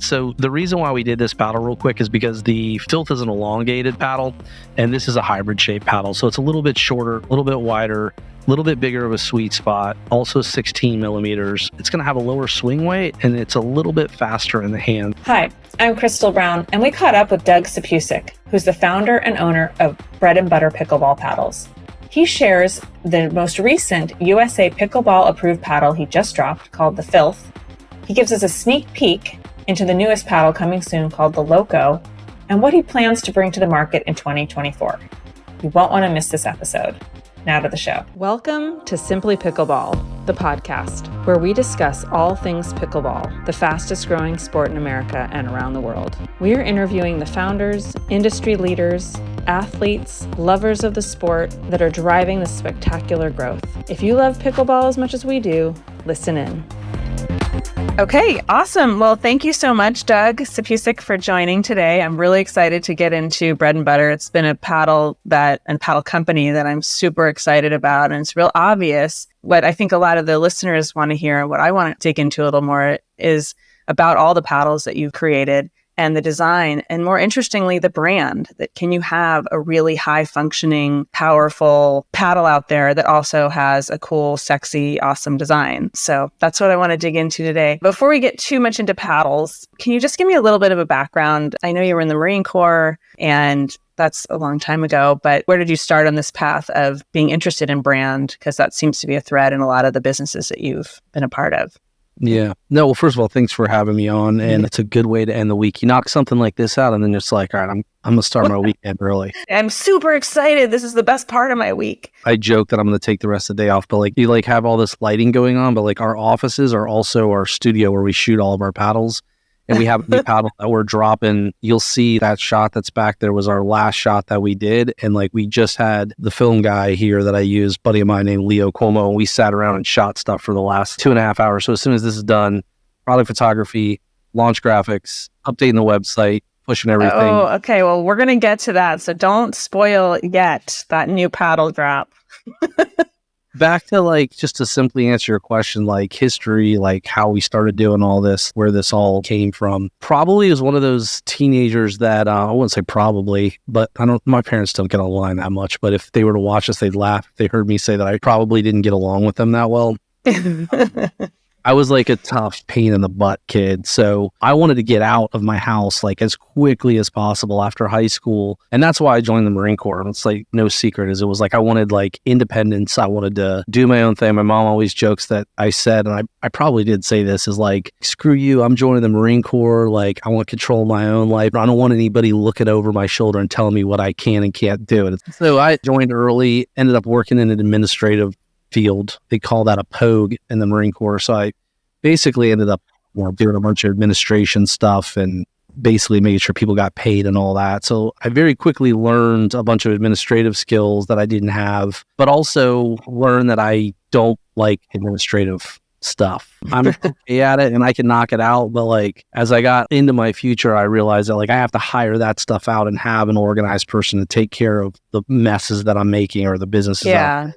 So the reason why we did this paddle real quick is because the Filth is an elongated paddle, and this is a hybrid shaped paddle. So it's a little bit shorter, a little bit wider, a little bit bigger of a sweet spot, also 16 millimeters. It's going to have a lower swing weight, and it's a little bit faster in the hand. Hi, I'm Crystal Brown, and we caught up with Doug Sapusek, who's the founder and owner of Bread and Butter Pickleball Paddles. He shares the most recent USA Pickleball approved paddle he just dropped called the Filth. He gives us a sneak peek into the newest paddle coming soon called the Loco, and what he plans to bring to the market in 2024. You won't want to miss this episode. Now to the show. Welcome to Simply Pickleball, the podcast, where we discuss all things pickleball, the fastest growing sport in America and around the world. We are interviewing the founders, industry leaders, athletes, lovers of the sport that are driving this spectacular growth. If you love pickleball as much as we do, listen in. Okay, awesome. Well, thank you so much, Doug Sapusek, for joining today. I'm really excited to get into Bread and Butter. It's been a paddle company that I'm super excited about, and it's real obvious. What I think a lot of the listeners want to hear, what I want to dig into a little more, is about all the paddles that you've created and the design, and more interestingly, the brand. That can you have a really high functioning, powerful paddle out there that also has a cool, sexy, awesome design? So that's what I want to dig into today. Before we get too much into paddles, can you just give me a little bit of a background? I know you were in the Marine Corps, and that's a long time ago, but where did you start on this path of being interested in brand? Because that seems to be a thread in a lot of the businesses that you've been a part of. Yeah. No, well, first of all, thanks for having me on. And it's a good way to end the week. You knock something like this out, and then it's like, all right, I'm going to start my weekend early. I'm super excited. This is the best part of my week. I joke that I'm going to take the rest of the day off, but you have all this lighting going on, but our offices are also our studio where we shoot all of our paddles. And we have a new paddle that we're dropping. You'll see that shot that's back there was our last shot that we did. And we just had the film guy here that I use, buddy of mine named Leo Cuomo, and we sat around and shot stuff for the last 2.5 hours. So as soon as this is done, product photography, launch graphics, updating the website, pushing everything. Oh, okay. Well, we're going to get to that. So don't spoil yet that new paddle drop. Back to just to simply answer your question, history, how we started doing all this, where this all came from. Probably is one of those teenagers that, I wouldn't say probably, but my parents don't get online that much, but if they were to watch us, they'd laugh if they heard me say that I probably didn't get along with them that well. I was a tough pain in the butt kid. So I wanted to get out of my house as quickly as possible after high school. And that's why I joined the Marine Corps. And it's no secret is it was I wanted independence. I wanted to do my own thing. My mom always jokes that I said, and I probably did say this, is screw you, I'm joining the Marine Corps. I want to control my own life. I don't want anybody looking over my shoulder and telling me what I can and can't do. And so I joined early, ended up working in an administrative field. They call that a POG in the Marine Corps. So I basically ended up doing a bunch of administration stuff and basically making sure people got paid and all that. So I very quickly learned a bunch of administrative skills that I didn't have, but also learned that I don't like administrative stuff. I'm okay at it and I can knock it out. But as I got into my future, I realized that I have to hire that stuff out and have an organized person to take care of the messes that I'm making or the businesses. Yeah.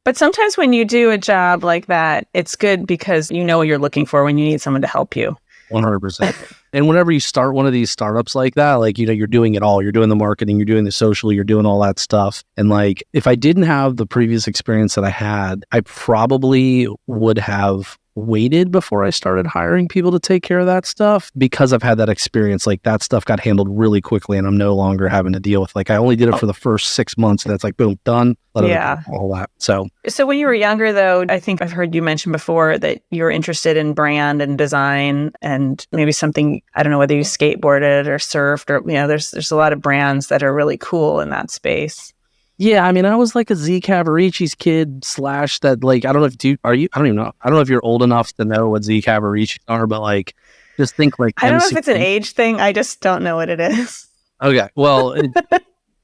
But sometimes when you do a job like that, it's good because you know what you're looking for when you need someone to help you. 100%. And whenever you start one of these startups like that, you're doing it all. You're doing the marketing, you're doing the social, you're doing all that stuff. And if I didn't have the previous experience that I had, I probably would have waited before I started hiring people to take care of that stuff because I've had that experience. That stuff got handled really quickly and I'm no longer having to deal with I only did it for the first 6 months and that's boom, done. Yeah. All that. So when you were younger though, I think I've heard you mention before that you're interested in brand and design and maybe something, I don't know whether you skateboarded or surfed or, there's a lot of brands that are really cool in that space. Yeah, I was a Z Cavaricci's kid / that I don't know if I don't even know. I don't know if you're old enough to know what Z Cavaricci's are, but just think I don't know if it's an age thing. I just don't know what it is. Okay, well,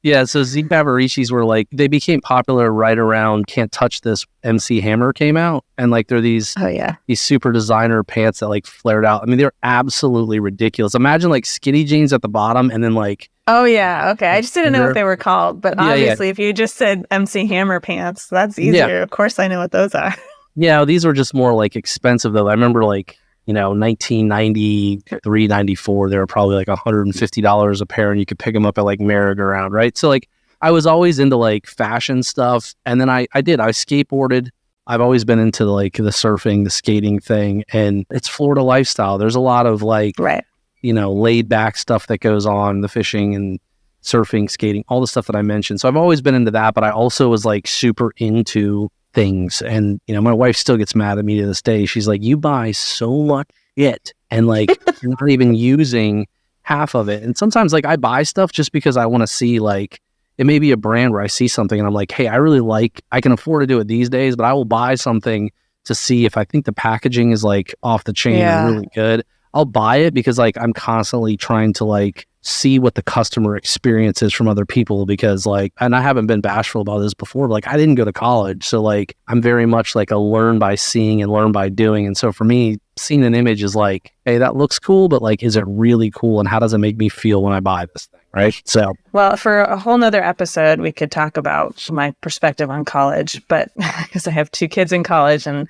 yeah. So Z Cavaricci's were they became popular right around Can't Touch This. MC Hammer came out, and they're these these super designer pants that flared out. They're absolutely ridiculous. Imagine skinny jeans at the bottom, and then Oh, yeah. Okay. I just didn't know what they were called. But obviously, if you just said MC Hammer pants, that's easier. Yeah. Of course, I know what those are. Yeah. These were just more expensive, though. I remember 1993, 94, they were probably like $150 a pair, and you could pick them up at like merry-go-round, right? So like I was always into like fashion stuff, and then I skateboarded. I've always been into like the surfing, the skating thing, and it's Florida lifestyle. There's a lot of like, laid back stuff that goes on, the fishing and surfing, skating, all the stuff that I mentioned. So I've always been into that, but I also was like super into things. And, my wife still gets mad at me to this day. She's like, you buy so much shit and like you're not even using half of it. And sometimes like I buy stuff just because I want to see like, it may be a brand where I see something and I'm like, hey, I can afford to do it these days, but I will buy something to see if I think the packaging is like off the chain and really good. I'll buy it because like I'm constantly trying to like see what the customer experience is from other people, because like, and I haven't been bashful about this before, but like I didn't go to college. So like I'm very much like a learn by seeing and learn by doing. And so for me, seeing an image is like, hey, that looks cool, but like, is it really cool? And how does it make me feel when I buy this thing? Right. So, well, for a whole nother episode, we could talk about my perspective on college, but because I have 2 kids in college and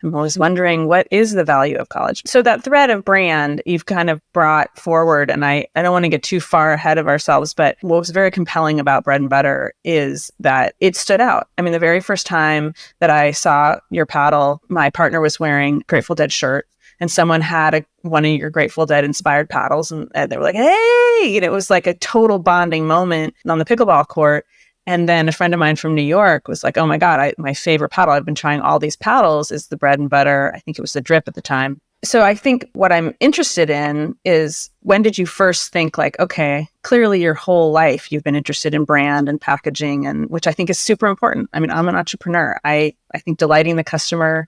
I'm always wondering, what is the value of college? So that thread of brand you've kind of brought forward, and I don't want to get too far ahead of ourselves, but what was very compelling about Bread and Butter is that it stood out. I mean, the very first time that I saw your paddle, my partner was wearing a Grateful Dead shirt, and someone had one of your Grateful Dead inspired paddles, and they were like, hey, and it was like a total bonding moment on the pickleball court. And then a friend of mine from New York was like, oh my God, my favorite paddle, I've been trying all these paddles, is the Bread and Butter. I think it was the Drip at the time. So I think what I'm interested in is, when did you first think like, okay, clearly your whole life you've been interested in brand and packaging, and which I think is super important. I mean, I'm an entrepreneur. I think delighting the customer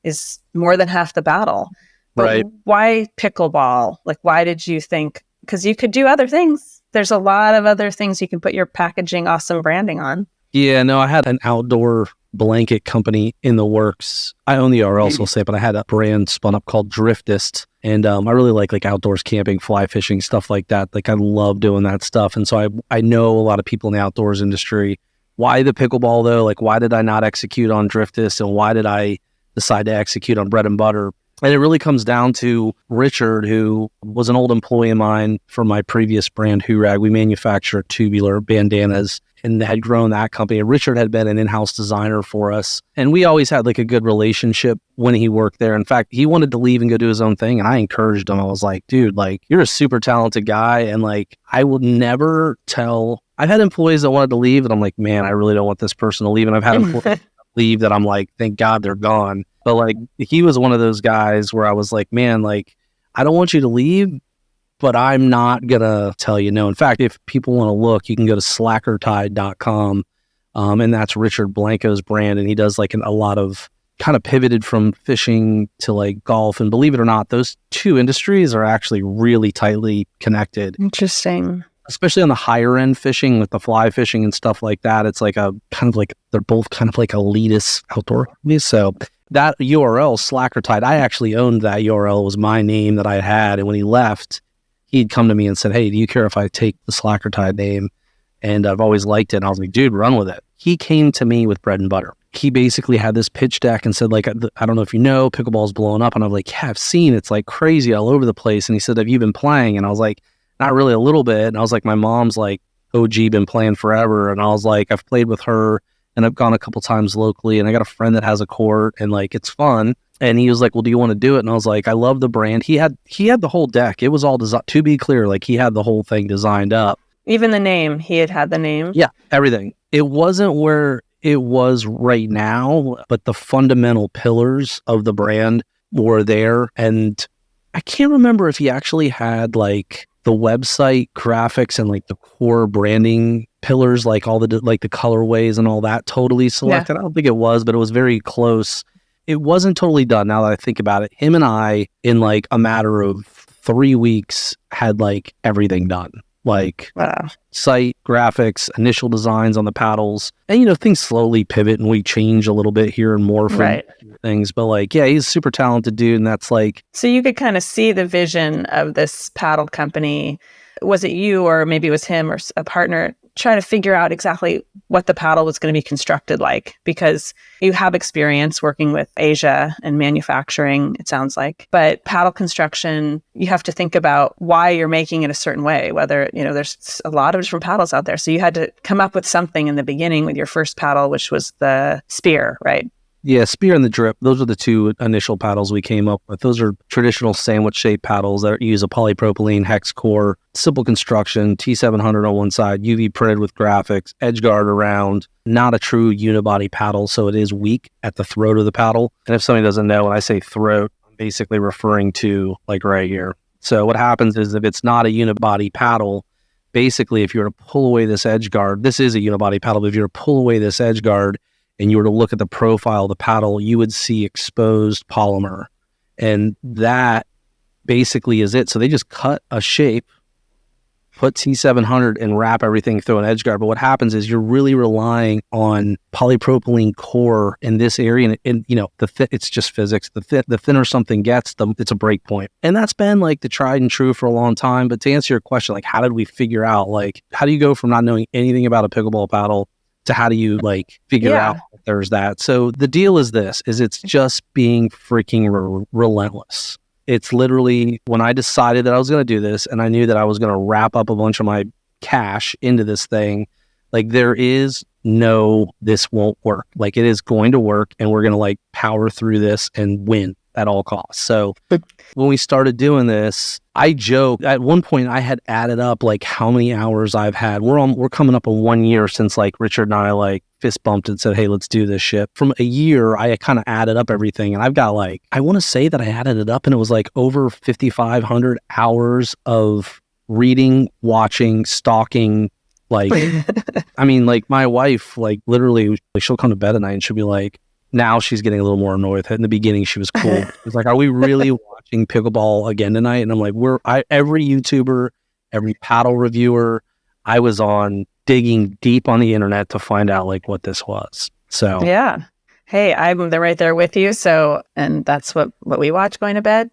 is more than half the battle. But right. Why pickleball? Like, why did you think, because you could do other things. There's a lot of other things you can put your packaging, awesome branding on. Yeah, no, I had an outdoor blanket company in the works. I own the URL, so I'll say, but I had a brand spun up called Driftist. And I really like outdoors camping, fly fishing, stuff like that. Like I love doing that stuff. And so I know a lot of people in the outdoors industry. Why the pickleball though? Like, why did I not execute on Driftist? And why did I decide to execute on Bread and Butter? And it really comes down to Richard, who was an old employee of mine from my previous brand, Hoorag. We manufacture tubular bandanas and had grown that company. And Richard had been an in-house designer for us. And we always had like a good relationship when he worked there. In fact, he wanted to leave and go do his own thing. And I encouraged him. I was like, dude, like, you're a super talented guy. And like, I will never tell. I've had employees that wanted to leave. And I'm like, man, I really don't want this person to leave. And I've had employees leave that I'm like, thank God they're gone. But like, he was one of those guys where I was like, man, like, I don't want you to leave, but I'm not going to tell you no. In fact, if people want to look, you can go to slackertide.com. And that's Richard Blanco's brand. And he does like a lot of kind of pivoted from fishing to like golf. And believe it or not, those 2 industries are actually really tightly connected. Interesting. Especially on the higher end fishing with the fly fishing and stuff like that. It's like a kind of like, they're both kind of like elitist outdoor hobbies. So that URL, Slackertide, I actually owned that URL. It was my name that I had. And when he left, he'd come to me and said, hey, do you care if I take the Slackertide name? And I've always liked it. And I was like, dude, run with it. He came to me with Bread and Butter. He basically had this pitch deck and said, like, I don't know if you know, pickleball's blowing up. And I'm like, yeah, I've seen, it's like crazy all over the place. And he said, have you been playing? And I was like, not really, a little bit. And I was like, my mom's like OG, been playing forever. And I was like, I've played with her and I've gone a couple times locally, and I got a friend that has a court, and like, it's fun. And he was like, well, do you want to do it? And I was like, I love the brand. He had the whole deck. It was all designed, to be clear, like he had the whole thing designed up. Even the name, he had the name. Yeah, everything. It wasn't where it was right now, but the fundamental pillars of the brand were there. And I can't remember if he actually had like the website graphics and like the core branding pillars, like all the like the colorways and all that totally selected. Yeah. I don't think it was, but it was very close. It wasn't totally done now that I think about it. Him and I, in like a matter of 3 weeks, had like everything done. Like site, graphics, initial designs on the paddles. And, you know, things slowly pivot and we change a little bit here and more from things. But like, yeah, he's a super talented dude. And that's like... So you could kind of see the vision of this paddle company. Was it you, or maybe it was him or a partner, try to figure out exactly what the paddle was going to be constructed like, because you have experience working with Asia and manufacturing, it sounds like. But paddle construction, you have to think about why you're making it a certain way, whether, there's a lot of different paddles out there. So you had to come up with something in the beginning with your first paddle, which was the spear, right? Yeah, spear and the drip. Those are the two initial paddles we came up with. Those are traditional sandwich-shaped paddles that use a polypropylene hex core, simple construction, T700 on one side, UV printed with graphics, edge guard around, not a true unibody paddle, so it is weak at the throat of the paddle. And if somebody doesn't know, when I say throat, I'm basically referring to like right here. So what happens is if it's not a unibody paddle, basically if you were to pull away this edge guard, this is a unibody paddle, but if you were to pull away this edge guard, and you were to look at the profile of the paddle, you would see exposed polymer. And that basically is it. So they just cut a shape, put T700 and wrap everything through an edge guard. But what happens is you're really relying on polypropylene core in this area. And it's just physics. The thinner something gets, it's a break point. And that's been like the tried and true for a long time. But to answer your question, like, how did we figure out, like, how do you go from not knowing anything about a pickleball paddle to how do you figure out that there's that? So the deal is it's just being freaking relentless. It's literally when I decided that I was going to do this and I knew that I was going to wrap up a bunch of my cash into this thing, like there is no, this won't work. Like it is going to work and we're going to power through this and win at all costs. So when we started doing this, I joke at one point I had added up how many hours I've had. We're coming up on 1 year since Richard and I fist bumped and said, hey, let's do this shit. From a year, I kind of added up everything, and I've got I want to say that I added it up and it was over 5,500 hours of reading, watching, stalking. I mean, my wife, literally, she'll come to bed at night and she'll be now she's getting a little more annoyed with it. In the beginning, she was cool. It's are we really watching pickleball again tonight? And I'm every YouTuber, every paddle reviewer, I was on digging deep on the internet to find out what this was. So yeah. Hey, I'm right there with you. So, and that's what we watch going to bed,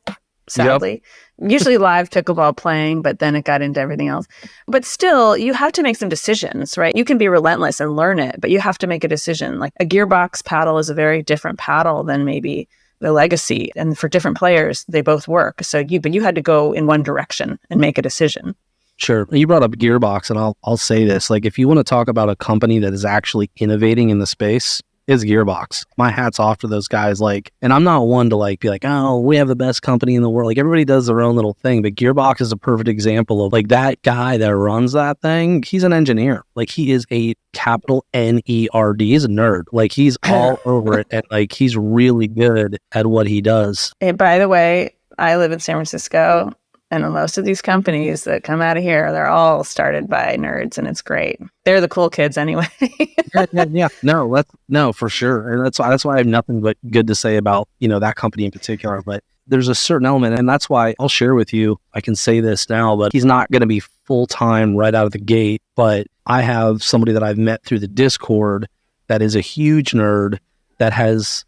sadly. Yep. Usually live pickleball playing, but then it got into everything else. But still, you have to make some decisions, right? You can be relentless and learn it, but you have to make a decision. A gearbox paddle is a very different paddle than maybe the Legacy. And for different players, they both work. So you had to go in one direction and make a decision. Sure. You brought up Gearbox, and I'll say this. If you want to talk about a company that is actually innovating in the space, is Gearbox. My hat's off to those guys. And I'm not one to be oh, we have the best company in the world. Everybody does their own little thing, but Gearbox is a perfect example of that guy that runs that thing. He's an engineer. He is a capital NERD. He's a nerd. He's all over it, and he's really good at what he does. And by the way, I live in San Francisco. And most of these companies that come out of here, they're all started by nerds, and it's great. They're the cool kids anyway. Yeah. No, for sure. And that's why I have nothing but good to say about, that company in particular. But there's a certain element, and that's why I'll share with you, I can say this now, but he's not going to be full-time right out of the gate. But I have somebody that I've met through the Discord that is a huge nerd that has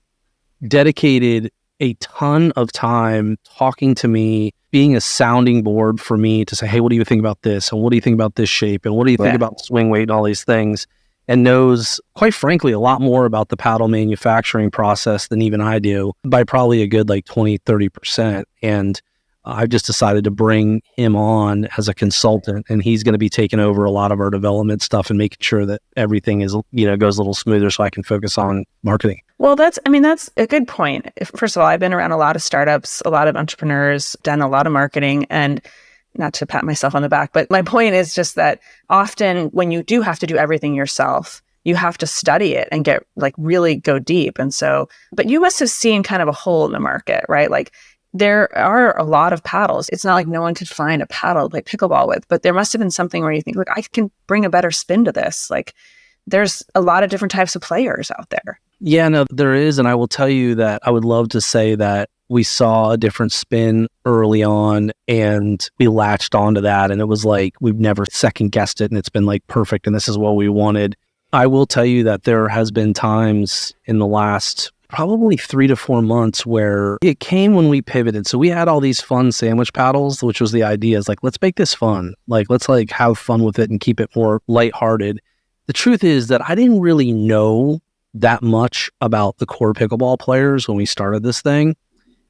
dedicated a ton of time talking to me, being a sounding board for me to say, hey, what do you think about this? And what do you think about this shape? And what do you think about swing weight and all these things? And knows, quite frankly, a lot more about the paddle manufacturing process than even I do by probably a good 20, 30%. And I've just decided to bring him on as a consultant, and he's going to be taking over a lot of our development stuff and making sure that everything is, goes a little smoother so I can focus on marketing. Well, that's a good point. First of all, I've been around a lot of startups, a lot of entrepreneurs, done a lot of marketing, and not to pat myself on the back, but my point is just that often when you do have to do everything yourself, you have to study it and get really go deep. And so, but you must have seen kind of a hole in the market, right? There are a lot of paddles. It's not no one could find a paddle like pickleball with, but there must have been something where you think, I can bring a better spin to this. There's a lot of different types of players out there. Yeah, no, there is. And I will tell you that I would love to say that we saw a different spin early on and we latched onto that. And it was we've never second guessed it. And it's been perfect. And this is what we wanted. I will tell you that there has been times in the last probably 3 to 4 months where it came when we pivoted. So we had all these fun sandwich paddles, which was the idea is like, let's make this fun. Like, let's like have fun with it and keep it more lighthearted. The truth is that I didn't really know that much about the core pickleball players when we started this thing.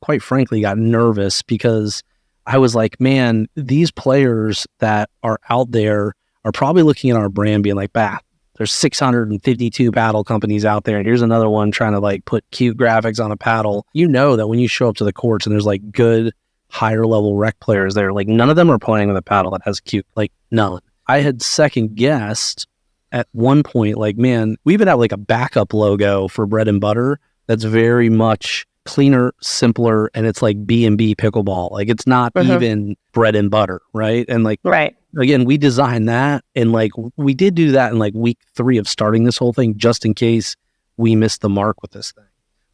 Quite frankly, got nervous because I was like, man, these players that are out there are probably looking at our brand being like, bah, there's 652 paddle companies out there. And here's another one trying to like put cute graphics on a paddle. You know that when you show up to the courts and there's like good higher level rec players there, like none of them are playing with a paddle that has cute, like none. I had second guessed at one point, like, man, we even have like a backup logo for bread and butter that's very much cleaner, simpler, and it's like B&B pickleball. Like it's not even bread and butter, right? And like, right. Again, we designed that, and like we did do that in like week 3 of starting this whole thing, just in case we missed the mark with this thing.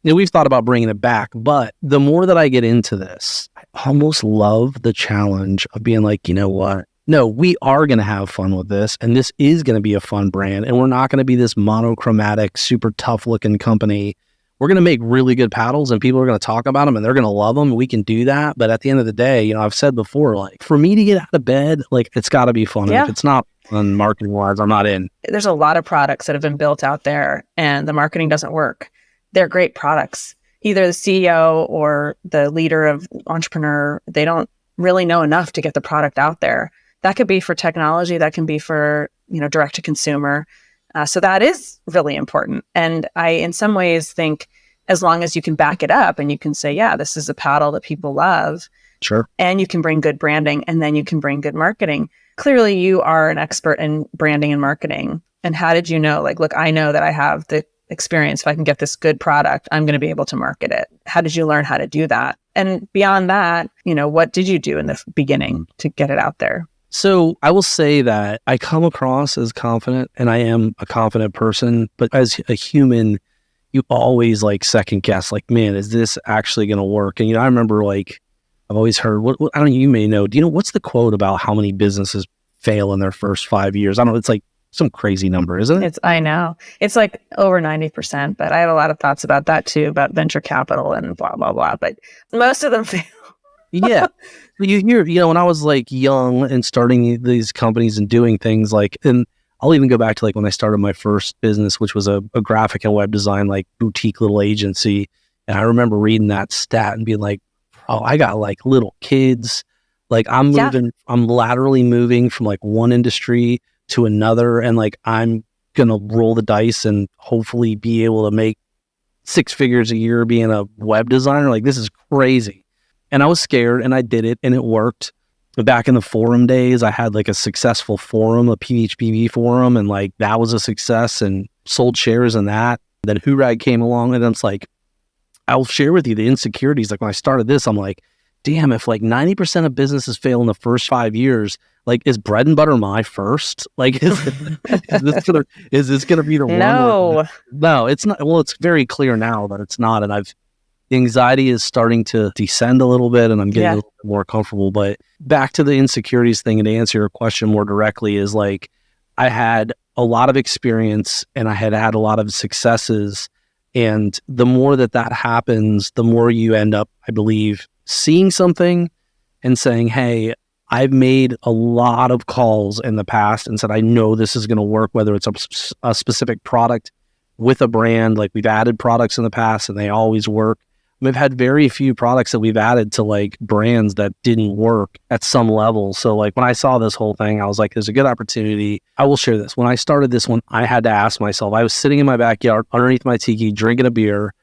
You know, we've thought about bringing it back, but the more that I get into this, I almost love the challenge of being like, you know what? No, we are going to have fun with this, and this is going to be a fun brand, and we're not going to be this monochromatic, super tough-looking company. We're going to make really good paddles, and people are going to talk about them, and they're going to love them. We can do that, but at the end of the day, you know, I've said before, like, for me to get out of bed, like, it's got to be fun. Yeah. If it's not fun marketing-wise, I'm not in. There's a lot of products that have been built out there, and the marketing doesn't work. They're great products. Either the CEO or the leader of entrepreneur, they don't really know enough to get the product out there. That could be for technology. That can be for, you know, direct to consumer. So that is really important. And I, in some ways, think as long as you can back it up and you can say, yeah, this is a paddle that people love. Sure. And you can bring good branding, and then you can bring good marketing. Clearly, you are an expert in branding and marketing. And how did you know? Like, look, I know that I have the experience. If I can get this good product, I'm going to be able to market it. How did you learn how to do that? And beyond that, you know, what did you do in the beginning to get it out there? So I will say that I come across as confident, and I am a confident person, but as a human, you always like second guess, like, man, is this actually going to work? And, you know, I remember like, I've always heard, what I don't know, you may know, do you know, what's the quote about how many businesses fail in their first 5 years? I don't know, it's like some crazy number, isn't it? I know. It's like over 90%, but I have a lot of thoughts about that too, about venture capital and blah, blah, blah. But most of them fail. Yeah. You hear, you know, when I was like young and starting these companies and doing things like, and I'll even go back to like when I started my first business, which was a graphic and web design, like boutique little agency. And I remember reading that stat and being like, oh, I got like little kids. Like I'm laterally moving from like one industry to another. And like, I'm going to roll the dice and hopefully be able to make 6 figures a year being a web designer. Like this is crazy. And I was scared, and I did it, and it worked. Back in the forum days, I had like a successful forum, a PHPB forum, and like that was a success and sold shares in that. Then Hoorag came along, and then it's like, I'll share with you the insecurities. Like when I started this, I'm like, damn, if like 90% of businesses fail in the first 5 years, like is bread and butter my first? Like is this gonna be the one? No, it's not. Well, it's very clear now that it's not, and the anxiety is starting to descend a little bit, and I'm getting a little bit more comfortable. But back to the insecurities thing, and to answer your question more directly, is like I had a lot of experience and I had a lot of successes. And the more that happens, the more you end up, I believe, seeing something and saying, hey, I've made a lot of calls in the past and said, I know this is going to work, whether it's a specific product with a brand. Like we've added products in the past and they always work. We've had very few products that we've added to like brands that didn't work at some level. So like when I saw this whole thing, I was like, there's a good opportunity. I will share this. When I started this one, I had to ask myself, I was sitting in my backyard underneath my tiki, drinking a beer.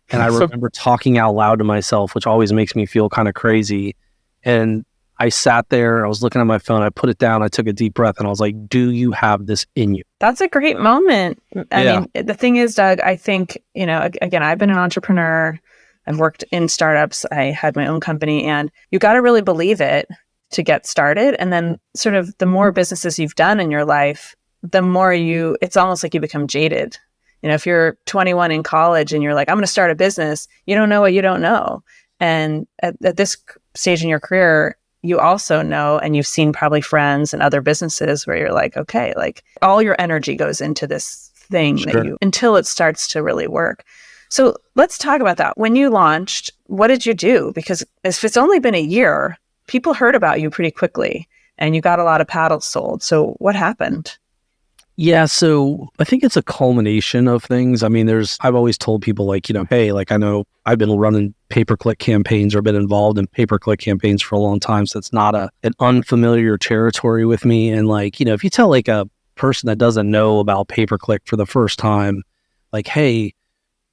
And I remember talking out loud to myself, which always makes me feel kind of crazy. And I sat there, I was looking at my phone, I put it down, I took a deep breath, and I was like, do you have this in you? That's a great moment. I mean, the thing is, Doug, I think, you know, again, I've been an entrepreneur. I've worked in startups. I had my own company, and you got to really believe it to get started. And then sort of the more businesses you've done in your life, the more it's almost like you become jaded. You know, if you're 21 in college and you're like, I'm going to start a business, you don't know what you don't know. And at this stage in your career, you also know, and you've seen probably friends and other businesses where you're like, okay, like all your energy goes into this thing until it starts to really work. So let's talk about that. When you launched, what did you do? Because if it's only been a year, people heard about you pretty quickly and you got a lot of paddles sold. So what happened? Yeah, so I think it's a culmination of things. I mean, I've always told people like, hey, like I know I've been running pay-per-click campaigns or been involved in pay-per-click campaigns for a long time. So it's not an unfamiliar territory with me. And like, if you tell like a person that doesn't know about pay-per-click for the first time, like, hey,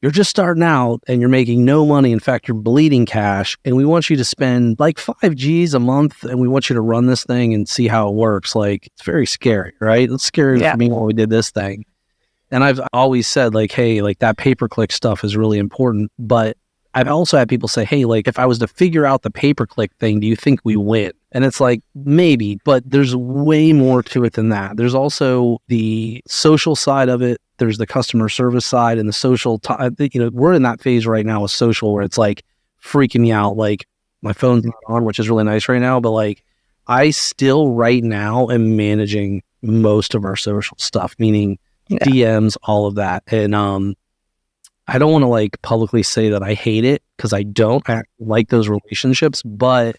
you're just starting out and you're making no money. In fact, you're bleeding cash and we want you to spend like 5 G's a month and we want you to run this thing and see how it works. Like, it's very scary, right? It's scary for me when we did this thing. And I've always said like, hey, like that pay-per-click stuff is really important. But I've also had people say, hey, like if I was to figure out the pay-per-click thing, do you think we win? And it's like, maybe, but there's way more to it than that. There's also the social side of it. There's the customer service side and the social, we're in that phase right now with social where it's like freaking me out. Like my phone's not on, which is really nice right now. But like I still right now am managing most of our social stuff, meaning DMs, all of that. And I don't want to like publicly say that I hate it because I don't. I like those relationships, but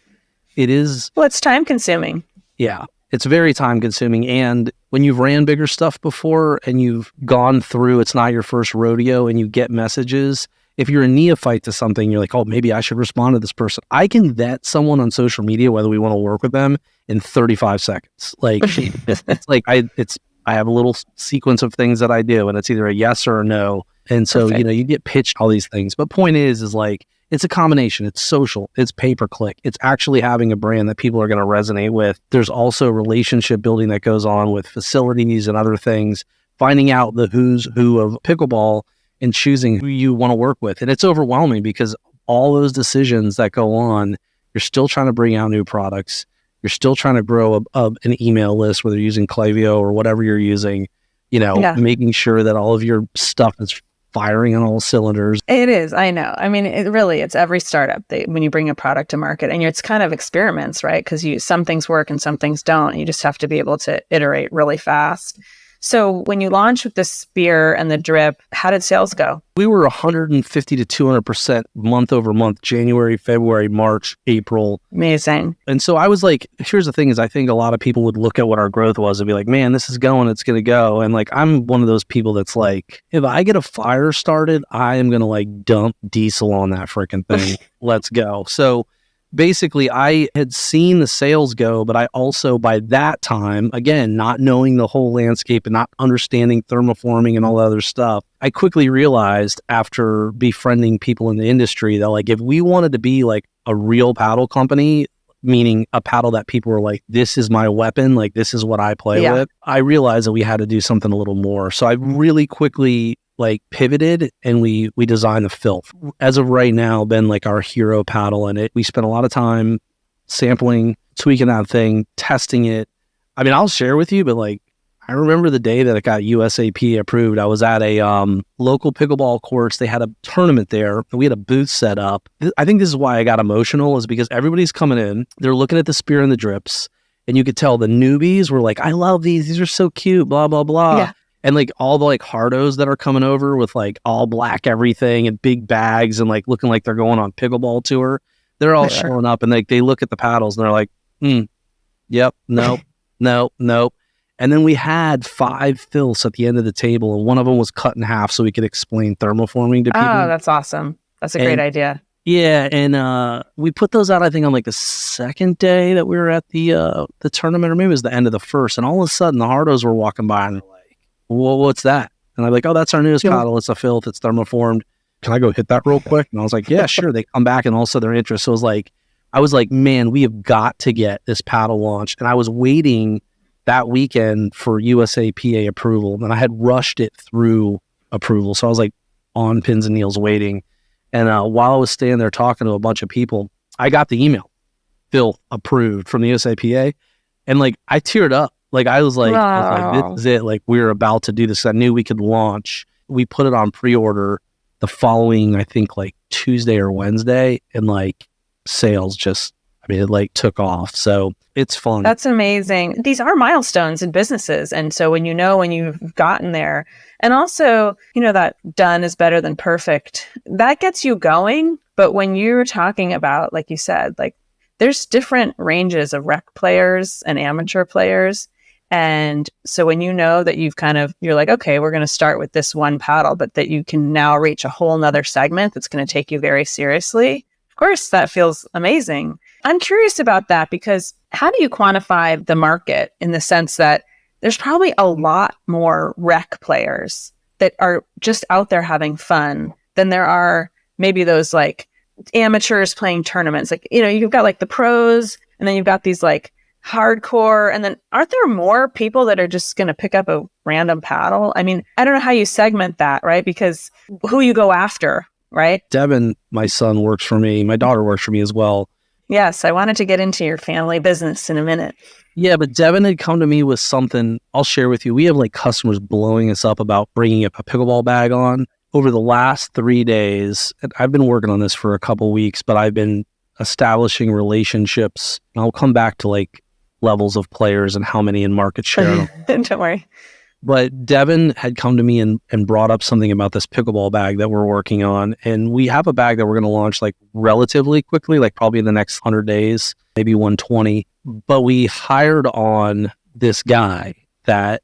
it is. Well, it's time consuming. Yeah. It's very time consuming. And when you've ran bigger stuff before and you've gone through, it's not your first rodeo and you get messages. If you're a neophyte to something, you're like, oh, maybe I should respond to this person. I can vet someone on social media, whether we want to work with them in 35 seconds. Like it's like I have a little sequence of things that I do and it's either a yes or a no. And so, you get pitched all these things. But point is like, it's a combination. It's social. It's pay-per-click. It's actually having a brand that people are going to resonate with. There's also relationship building that goes on with facilities and other things, finding out the who's who of pickleball and choosing who you want to work with. And it's overwhelming because all those decisions that go on, you're still trying to bring out new products. You're still trying to grow an email list, whether you're using Klaviyo or whatever you're using, making sure that all of your stuff is firing on all cylinders. It is. I know. I mean, it's every startup when you bring a product to market and it's kind of experiments, right? Because some things work and some things don't. You just have to be able to iterate really fast. So when you launched with the spear and the drip, how did sales go? We were 150 to 200% month over month, January, February, March, April. Amazing. And so I was like, here's the thing is I think a lot of people would look at what our growth was and be like, man, this is going, it's going to go. And like, I'm one of those people that's like, if I get a fire started, I am going to like dump diesel on that freaking thing. Let's go. So basically, I had seen the sales go, but I also, by that time, again, not knowing the whole landscape and not understanding thermoforming and all the other stuff, I quickly realized after befriending people in the industry that like, if we wanted to be like a real paddle company, meaning a paddle that people were like, this is my weapon, like this is what I play with, I realized that we had to do something a little more. So I really quickly like pivoted and we designed the Filth. As of right now, been like our hero paddle, and we spent a lot of time sampling, tweaking that thing, testing it. I mean, I'll share with you, but like I remember the day that it got USAPA approved. I was at a local pickleball courts. They had a tournament there. We had a booth set up. I think this is why I got emotional, is because everybody's coming in. They're looking at the spear and the drips, and you could tell the newbies were like, I love these. These are so cute, blah, blah, blah. Yeah. And like all the like hardos that are coming over with like all black everything and big bags and like looking like they're going on pickleball tour, they're all showing up and like they look at the paddles and they're like, yep, nope, nope. And then we had 5 filths at the end of the table, and one of them was cut in half so we could explain thermoforming to people. Oh, that's awesome. That's a great idea. Yeah, and we put those out, I think, on like the second day that we were at the tournament, or maybe it was the end of the first. And all of a sudden, the hardos were walking by and they're like, well, what's that? And I'm like, oh, that's our newest paddle. It's a Filth. It's thermoformed. Can I go hit that real quick? And I was like, yeah, sure. They come back and also their interest. So I was like, man, we have got to get this paddle launched. And I was waiting that weekend for USAPA approval, and I had rushed it through approval. So I was like on pins and needles waiting. And while I was standing there talking to a bunch of people, I got the email, Filth approved from the USAPA. And like, I teared up. Like, I was like, this is it. Like, we were about to do this. I knew we could launch. We put it on pre-order the following, I think, like Tuesday or Wednesday. And like, sales just I mean, it like took off. So it's fun. That's amazing. These are milestones in businesses. And so when you've gotten there, and also, that done is better than perfect, that gets you going. But when you're talking about, like you said, like there's different ranges of rec players and amateur players. And so when that you're like, okay, we're going to start with this one paddle, but that you can now reach a whole nother segment that's going to take you very seriously. Of course, that feels amazing. I'm curious about that because how do you quantify the market in the sense that there's probably a lot more rec players that are just out there having fun than there are maybe those like amateurs playing tournaments. Like, you've got like the pros and then you've got these like hardcore. And then aren't there more people that are just going to pick up a random paddle? I mean, I don't know how you segment that, right? Because who you go after, right? Devin, my son, works for me. My daughter works for me as well. Yes, I wanted to get into your family business in a minute. Yeah, but Devin had come to me with something I'll share with you. We have like customers blowing us up about bringing a pickleball bag on. Over the last 3 days, and I've been working on this for a couple weeks, but I've been establishing relationships. I'll come back to like levels of players and how many in market share. Don't worry. But Devin had come to me and brought up something about this pickleball bag that we're working on. And we have a bag that we're going to launch like relatively quickly, like probably in the next 100 days, maybe 120. But we hired on this guy that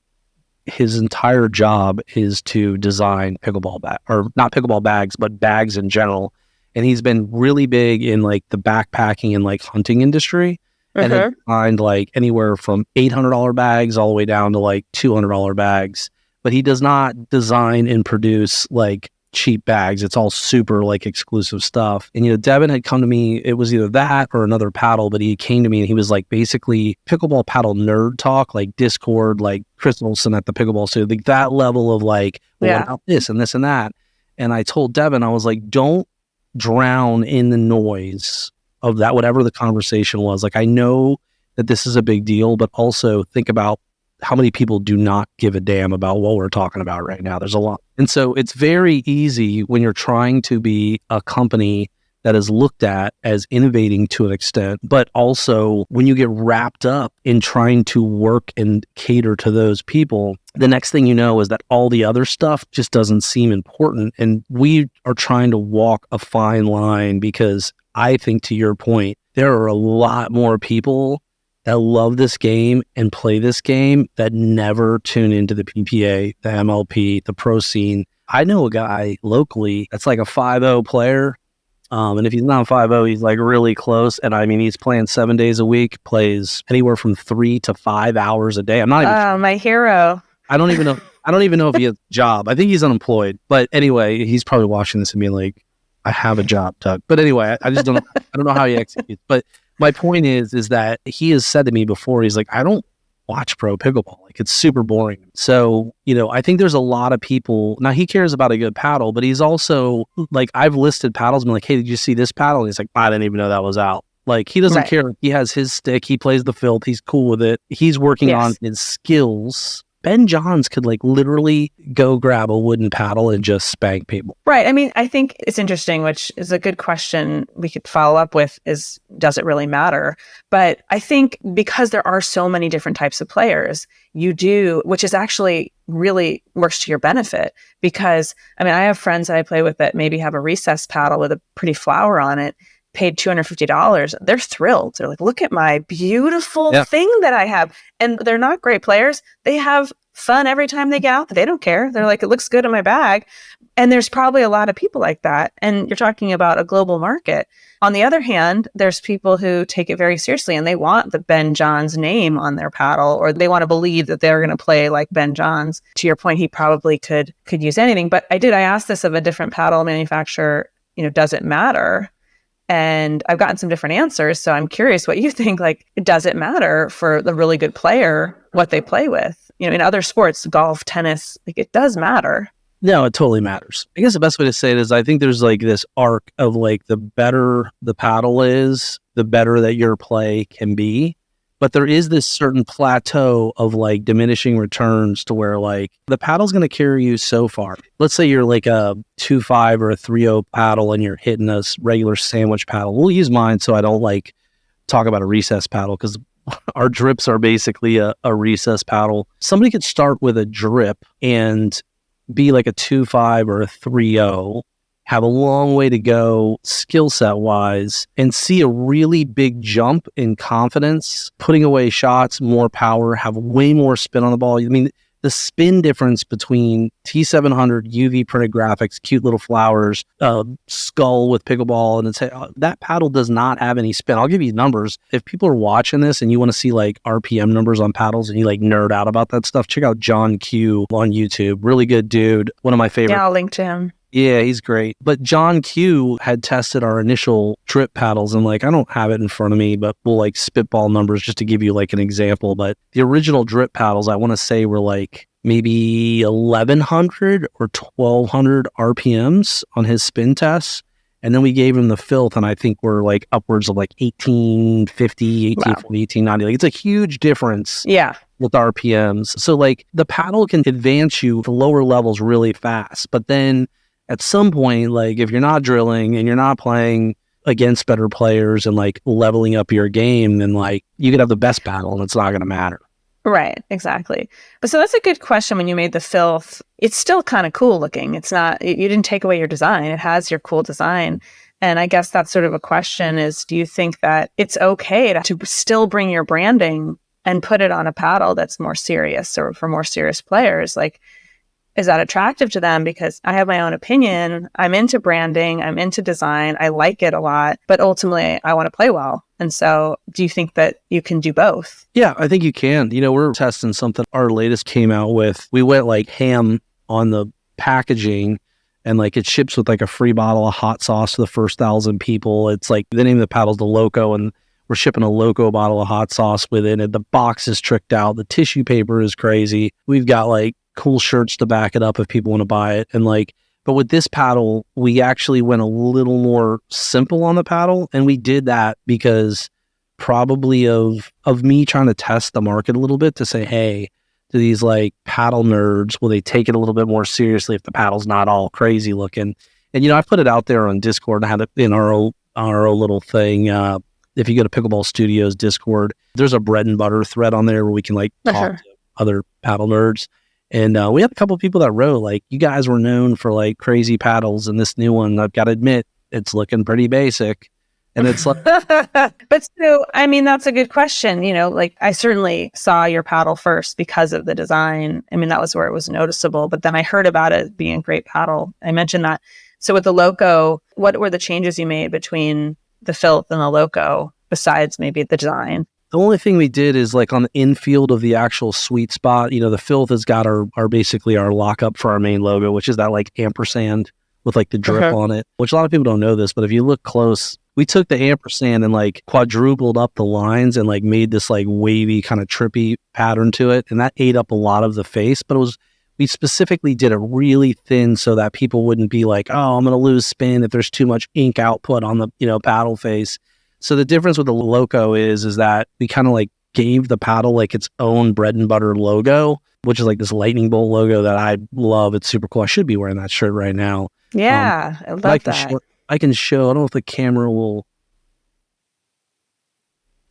his entire job is to design pickleball bag, or not pickleball bags, but bags in general. And he's been really big in like the backpacking and like hunting industry. And then find like anywhere from $800 bags all the way down to like $200 bags. But he does not design and produce like cheap bags. It's all super like exclusive stuff. And, Devin had come to me, it was either that or another paddle, but he came to me and he was like basically pickleball paddle nerd talk, like Discord, like Chris Olsen at the pickleball. So like that level of like, well, what about this and this and that? And I told Devin, I was like, don't drown in the noise of that, whatever the conversation was. Like, I know that this is a big deal, but also think about how many people do not give a damn about what we're talking about right now. There's a lot. And so it's very easy when you're trying to be a company that is looked at as innovating to an extent, but also when you get wrapped up in trying to work and cater to those people, the next thing you know is that all the other stuff just doesn't seem important. And we are trying to walk a fine line because I think, to your point, there are a lot more people that love this game and play this game that never tune into the PPA, the MLP, the pro scene. I know a guy locally that's like a 5-0 player. And if he's not 5-0, he's like really close. And I mean, he's playing 7 days a week, plays anywhere from 3 to 5 hours a day. I'm not even sure. My hero. I don't even know if he has a job. I think he's unemployed. But anyway, he's probably watching this and being like, I have a job, Doug. But anyway, I just don't know. I don't know how he executes. But my point is that he has said to me before, he's like, I don't watch pro pickleball. Like, it's super boring. So, I think there's a lot of people. Now, he cares about a good paddle, but he's also like, I've listed paddles and been like, hey, did you see this paddle? And he's like, I didn't even know that was out. Like, he doesn't care. He has his stick. He plays the filth. He's cool with it. He's working on his skills. Ben Johns could like literally go grab a wooden paddle and just spank people. Right. I mean, I think it's interesting, which is a good question we could follow up with is, does it really matter? But I think because there are so many different types of players, you do, which is actually really works to your benefit. Because I mean, I have friends that I play with that maybe have a recess paddle with a pretty flower on it, paid $250. They're thrilled. They're like, look at my beautiful thing that I have. And they're not great players. They have fun every time they get out. They don't care. They're like, it looks good in my bag. And there's probably a lot of people like that. And you're talking about a global market. On the other hand, there's people who take it very seriously and they want the Ben Johns name on their paddle, or they want to believe that they're going to play like Ben Johns. To your point, he probably could use anything. But I asked this of a different paddle manufacturer, does it matter? And I've gotten some different answers. So I'm curious what you think. Like, does it matter for the really good player what they play with? In other sports, golf, tennis, like it does matter. No, it totally matters. I guess the best way to say it is I think there's like this arc of like the better the paddle is, the better that your play can be. But there is this certain plateau of like diminishing returns to where like the paddle's going to carry you so far. Let's say you're like a 2.5 or a 3.0 paddle and you're hitting a regular sandwich paddle. We'll use mine so I don't like talk about a recess paddle because our drips are basically a recess paddle. Somebody could start with a drip and be like a 2.5 or a 3.0, have a long way to go skill set wise, and see a really big jump in confidence, putting away shots, more power, have way more spin on the ball. I mean, the spin difference between T700 UV printed graphics, cute little flowers, skull with pickleball, and it's that paddle does not have any spin. I'll give you numbers. If people are watching this and you want to see like RPM numbers on paddles and you like nerd out about that stuff, check out John Q on YouTube. Really good dude. One of my favorite. Yeah, I'll link to him. Yeah, he's great. But John Q had tested our initial drip paddles, and like, I don't have it in front of me, but we'll like spitball numbers just to give you like an example. But the original drip paddles, I want to say were like maybe 1,100 or 1,200 RPMs on his spin tests. And then we gave him the filth, and I think we're like upwards of like 1850, 1840, 1890. Like, it's a huge difference. Yeah. With RPMs. So like the paddle can advance you to lower levels really fast. But then at some point, like if you're not drilling and you're not playing against better players and like leveling up your game, then like you could have the best paddle and it's not going to matter. Right, exactly. But so that's a good question. When you made the filth, it's still kind of cool looking. It's not, you didn't take away your design. It has your cool design. And I guess that's sort of a question is, do you think that it's okay to still bring your branding and put it on a paddle that's more serious or for more serious players? Like, is that attractive to them? Because I have my own opinion. I'm into branding. I'm into design. I like it a lot, but ultimately I want to play well. And so do you think that you can do both? Yeah, I think you can. You know, we're testing something our latest came out with. We went like ham on the packaging, and like it ships with like a free bottle of hot sauce to the first 1,000 people. It's like the name of the paddle's the Loco, and we're shipping a Loco bottle of hot sauce with it. And the box is tricked out. The tissue paper is crazy. We've got like cool shirts to back it up if people want to buy it. And like, but with this paddle, we actually went a little more simple on the paddle. And we did that because probably of me trying to test the market a little bit to say, hey, to these like paddle nerds, will they take it a little bit more seriously if the paddle's not all crazy looking? And, you know, I put it out there on Discord and had it in our little thing. If you go to Pickleball Studios Discord, there's a bread and butter thread on there where we can like talk to other paddle nerds. And we had a couple of people that wrote like, you guys were known for like crazy paddles, and this new one, I've got to admit, it's looking pretty basic. And it's like, but so, I mean, that's a good question. You know, like I certainly saw your paddle first because of the design. I mean, that was where it was noticeable, but then I heard about it being a great paddle. I mentioned that. So with the Loco, what were the changes you made between the filth and the Loco besides maybe the design? the only thing we did is like on the infield of the actual sweet spot, you know, the filth has got our basically our lockup for our main logo, which is that like ampersand with like the drip on it, which a lot of people don't know this, but if you look close, we took the ampersand and like quadrupled up the lines and like made this like wavy kind of trippy pattern to it. And that ate up a lot of the face, but we specifically did it really thin so that people wouldn't be like, oh, I'm going to lose spin if there's too much ink output on the, paddle face. So the difference with the Loco is that we kind of like gave the paddle like its own bread and butter logo, which is like this lightning bolt logo that I love. It's super cool. I should be wearing that shirt right now. Yeah, I love that. I can show, I don't know if the camera will.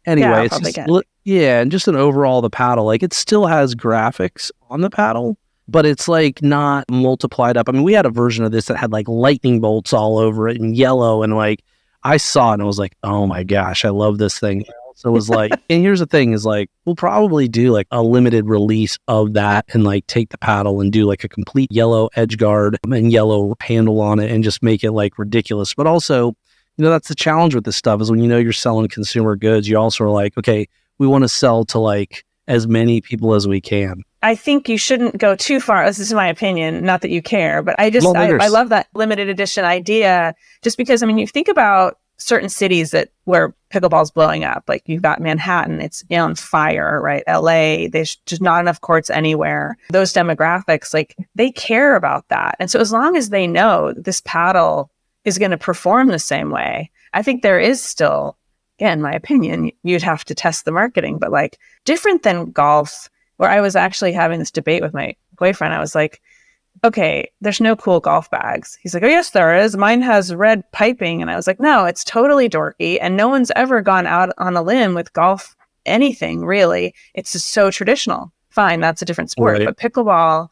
Anyway, it's just, and just an overall, the paddle, like it still has graphics on the paddle, but it's like not multiplied up. I mean, we had a version of this that had like lightning bolts all over it and yellow, and like I saw it and I was like, oh my gosh, I love this thing. So it was like, and here's the thing is like, we'll probably do like a limited release of that and like take the paddle and do like a complete yellow edge guard and yellow handle on it and just make it like ridiculous. But also, that's the challenge with this stuff is when you're selling consumer goods, you also are like, okay, we want to sell to like as many people as we can. I think you shouldn't go too far. This is my opinion, not that you care, but I love that limited edition idea just because, you think about certain cities where pickleball's blowing up, like you've got Manhattan, it's on fire, right? LA, there's just not enough courts anywhere. Those demographics, like they care about that. And so as long as they know this paddle is going to perform the same way, I think there is still, again, my opinion, you'd have to test the marketing, but like different than golf, where I was actually having this debate with my boyfriend. I was like, okay, there's no cool golf bags. He's like, oh, yes, there is. Mine has red piping. And I was like, no, it's totally dorky. And no one's ever gone out on a limb with golf anything, really. It's just so traditional. Fine, that's a different sport. Right. But pickleball,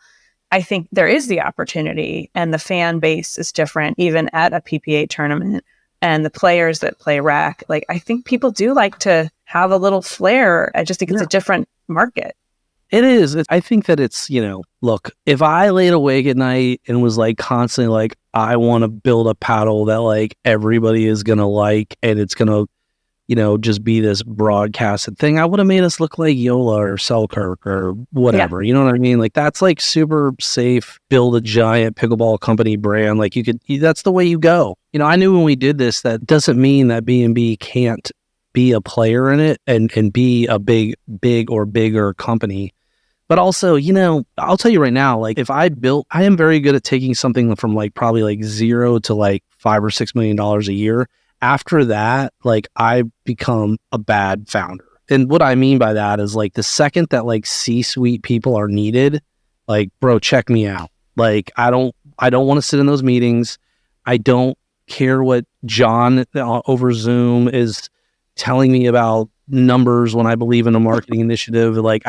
I think there is the opportunity, and the fan base is different, even at a PPA tournament. And the players that play rec, like, I think people do like to have a little flair. I just think it's a different market. It is. I think that it's, look, if I laid awake at night and was like constantly like, I want to build a paddle that like everybody is going to like, and it's going to, just be this broadcasted thing, I would have made us look like Yola or Selkirk or whatever. Yeah. You know what I mean? Like, that's like super safe, build a giant pickleball company brand. Like, that's the way you go. I knew when we did this, that doesn't mean that B&B can't be a player in it and be a big or bigger company. But also, I'll tell you right now, like, if I am very good at taking something from like probably like zero to like $5 or $6 million a year. After that, like, I become a bad founder. And what I mean by that is, like, the second that like C-suite people are needed, like, bro, check me out. Like, I don't want to sit in those meetings. I don't care what John over Zoom is telling me about numbers when I believe in a marketing initiative. Like,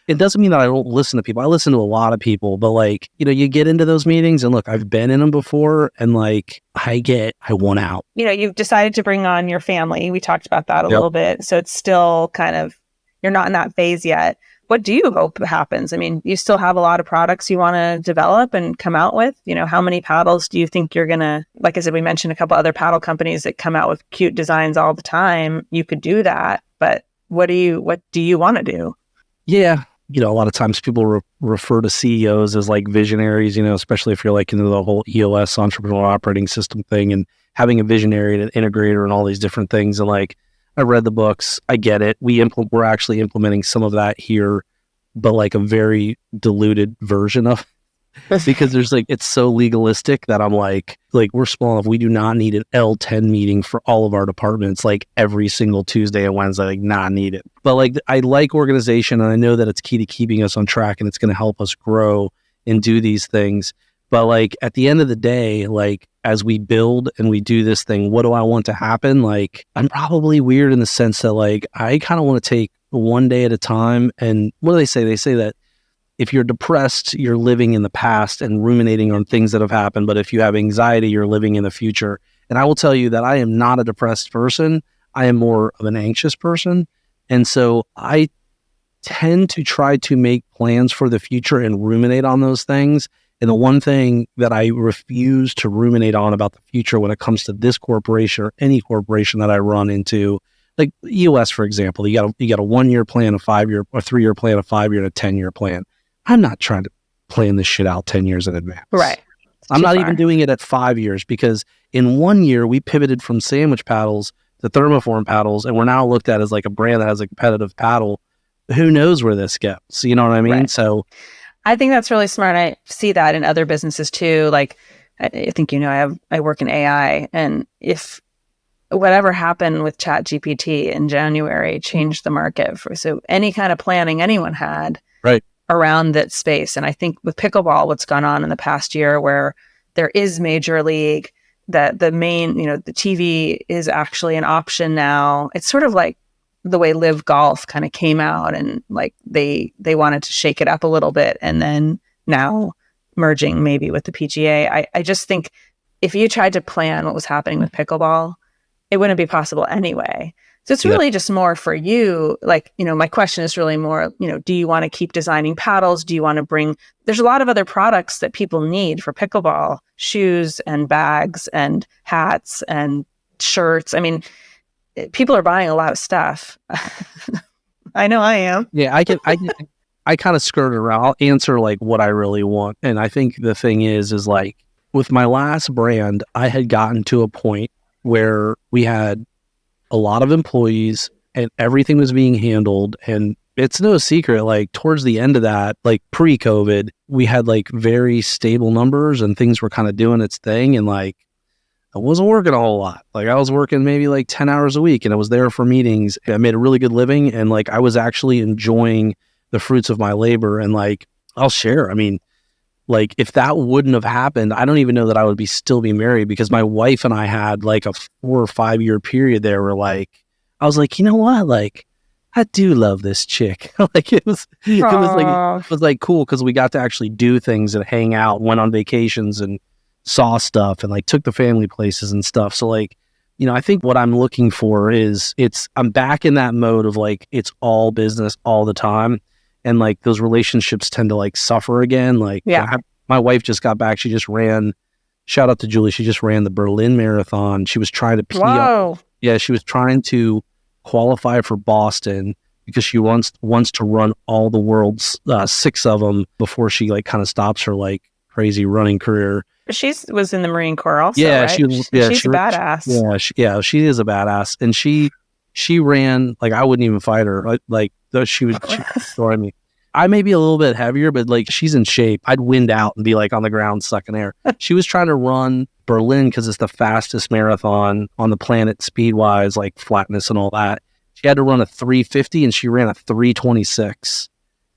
it doesn't mean that I don't listen to people. I listen to a lot of people, but like, you get into those meetings and look, I've been in them before, and like, I want out. You've decided to bring on your family. We talked about that a little bit. So it's still kind of, you're not in that phase yet. What do you hope happens? I mean, you still have a lot of products you want to develop and come out with. How many paddles do you think you're going to, like I said, we mentioned a couple other paddle companies that come out with cute designs all the time. You could do that, but what do you want to do? Yeah. A lot of times people refer to CEOs as like visionaries, especially if you're like into the whole EOS entrepreneurial operating system thing and having a visionary and an integrator and all these different things. And like, I read the books, I get it. We're actually implementing some of that here, but like a very diluted version of it because there's like, it's so legalistic that I'm like we're small enough. We do not need an L10 meeting for all of our departments, like every single Tuesday and Wednesday, like not need it. But like, I like organization, and I know that it's key to keeping us on track, and it's going to help us grow and do these things. But like, at the end of the day, like, as we build and we do this thing, what do I want to happen? Like, I'm probably weird in the sense that like, I kind of want to take one day at a time. And what do they say? They say that if you're depressed, you're living in the past and ruminating on things that have happened. But if you have anxiety, you're living in the future. And I will tell you that I am not a depressed person. I am more of an anxious person. And so I tend to try to make plans for the future and ruminate on those things. And the one thing that I refuse to ruminate on about the future when it comes to this corporation or any corporation that I run into, like EOS, for example, you got a 1 year plan, a 5 year, a 3 year plan, a 5 year, and a 10 year plan. I'm not trying to plan this shit out 10 years in advance. Right. I'm not even doing it at 5 years, because in 1 year we pivoted from sandwich paddles to thermoform paddles, and we're now looked at as like a brand that has a competitive paddle. Who knows where this goes? You know what I mean? Right. So I think that's really smart. I see that in other businesses too. Like, I think, I work in AI, and if whatever happened with ChatGPT in January changed the market so any kind of planning anyone had around that space. And I think with pickleball, what's gone on in the past year, where there is Major League, that the main, the TV is actually an option now. It's sort of like the way Live Golf kind of came out, and like they wanted to shake it up a little bit, and then now merging maybe with the PGA. I just think if you tried to plan what was happening with pickleball, it wouldn't be possible anyway. So it's really just more for you. Like, my question is really more, do you want to keep designing paddles? Do you want to there's a lot of other products that people need for pickleball, shoes and bags and hats and shirts. I mean, people are buying a lot of stuff. I know I am. Yeah, I kind of skirt around. I'll answer like what I really want. And I think the thing is like, with my last brand, I had gotten to a point where we had a lot of employees and everything was being handled. And it's no secret, like towards the end of that, like pre-COVID, we had like very stable numbers and things were kind of doing its thing. And like, I wasn't working a whole lot. Like, I was working maybe like 10 hours a week, and I was there for meetings. I made a really good living, and like, I was actually enjoying the fruits of my labor. And like, I'll share, I mean, like if that wouldn't have happened, I don't even know that I would still be married, because my wife and I had like a 4 or 5 year period there where like, I was like, you know what? Like, I do love this chick. Like it was like cool, because we got to actually do things and hang out, went on vacations and saw stuff and like took the family places and stuff. So like, you know, I think what I'm looking for is I'm back in that mode of like, it's all business all the time. And like those relationships tend to like suffer again. Like my wife just got back. She just ran, shout out to Julie. She just ran the Berlin Marathon. She was trying to she was trying to qualify for Boston because she wants to run all the world's 6 of them before she like kind of stops her like crazy running career. She was in the Marine Corps also, right? She's a badass. She is a badass. And she ran, like I wouldn't even fight her. Like she would destroy me. I may be a little bit heavier, but like she's in shape. I'd wind out and be like on the ground sucking air. She was trying to run Berlin because it's the fastest marathon on the planet speed-wise, like flatness and all that. She had to run a 350 and she ran a 326.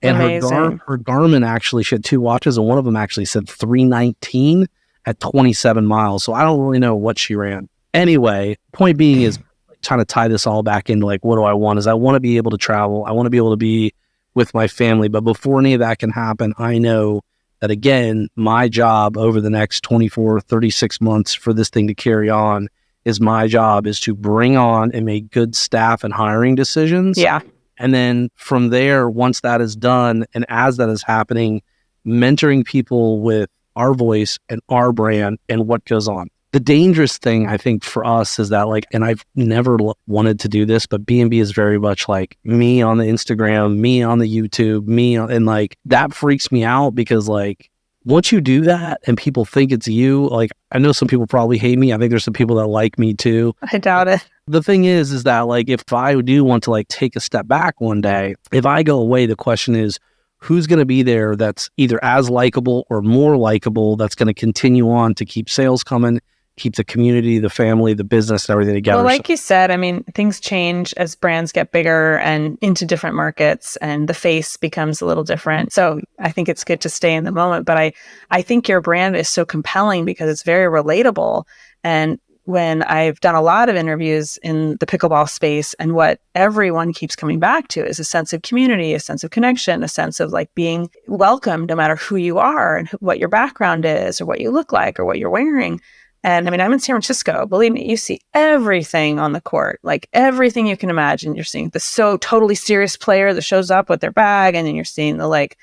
And her Garmin actually, she had 2 watches and one of them actually said 319 at 27 miles. So I don't really know what she ran. Anyway, point being is trying to tie this all back into like, what do I want? Is I want to be able to travel. I want to be able to be with my family. But before any of that can happen, I know that, again, my job over the next 24, 36 months for this thing to carry on is my job is to bring on and make good staff and hiring decisions. Yeah. And then from there, once that is done, and as that is happening, mentoring people with our voice and our brand and what goes on. The dangerous thing, I think, for us is that, like, and I've never wanted to do this, but B&B is very much like me on the Instagram, me on the YouTube, and like, that freaks me out because, like, once you do that and people think it's you, like, I know some people probably hate me. I think there's some people that like me too. I doubt it. The thing is that, like, if I do want to, like, take a step back one day, if I go away, the question is, who's going to be there that's either as likable or more likable that's going to continue on to keep sales coming, keep the community, the family, the business, and everything together. Well, like you said, I mean, things change as brands get bigger and into different markets, and the face becomes a little different. So I think it's good to stay in the moment. But I think your brand is so compelling because it's very relatable. And when I've done a lot of interviews in the pickleball space, and what everyone keeps coming back to is a sense of community, a sense of connection, a sense of like being welcome no matter who you are and what your background is or what you look like or what you're wearing. And I mean, I'm in San Francisco. Believe me, you see everything on the court, like everything you can imagine. You're seeing the so totally serious player that shows up with their bag, and then you're seeing the like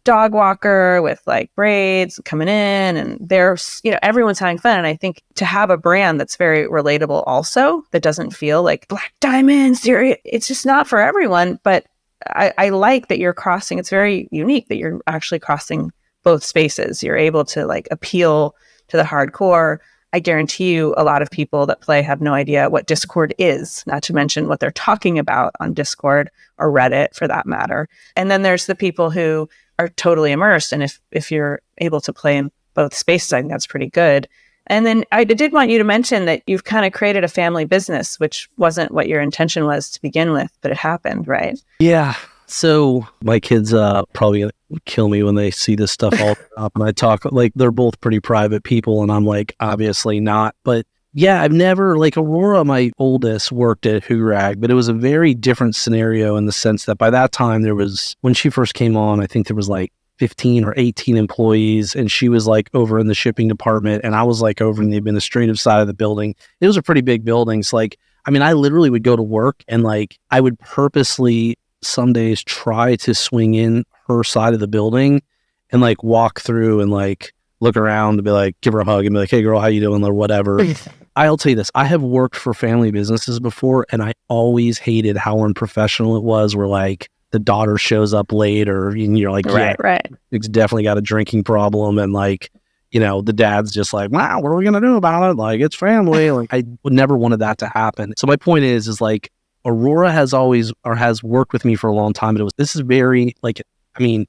dog walker with like braids coming in, and there's, you know, everyone's having fun. And I think to have a brand that's very relatable also, that doesn't feel like Black Diamond, serious, it's just not for everyone. But I like that you're crossing, it's very unique that you're actually crossing both spaces. You're able to like appeal to the hardcore. I guarantee you a lot of people that play have no idea what Discord is, not to mention what they're talking about on Discord or Reddit for that matter. And then there's the people who are totally immersed. And if you're able to play in both spaces, I think that's pretty good. And then I did want you to mention that you've kind of created a family business, which wasn't what your intention was to begin with, but it happened, right? Yeah. So my kids probably gonna kill me when they see this stuff all up and I talk, like, they're both pretty private people and I'm like, obviously not. But yeah, I've never, like, Aurora, my oldest, worked at Hoorag, but it was a very different scenario in the sense that by that time when she first came on, I think there was like 15 or 18 employees, and she was like over in the shipping department and I was like over in the administrative side of the building. It was a pretty big building. So like, I mean, I literally would go to work and like, I would purposely some days try to swing in her side of the building and like walk through and like look around and be like, give her a hug and be like, hey girl, how you doing, or whatever. I'll tell you this, I have worked for family businesses before and I always hated how unprofessional it was, where like the daughter shows up late or you're like, right. It's definitely got a drinking problem, and like, you know, the dad's just like, wow, what are we gonna do about it? Like, it's family. Like, I would never wanted that to happen. So my point is like, Aurora has worked with me for a long time, but this is very, like, I mean,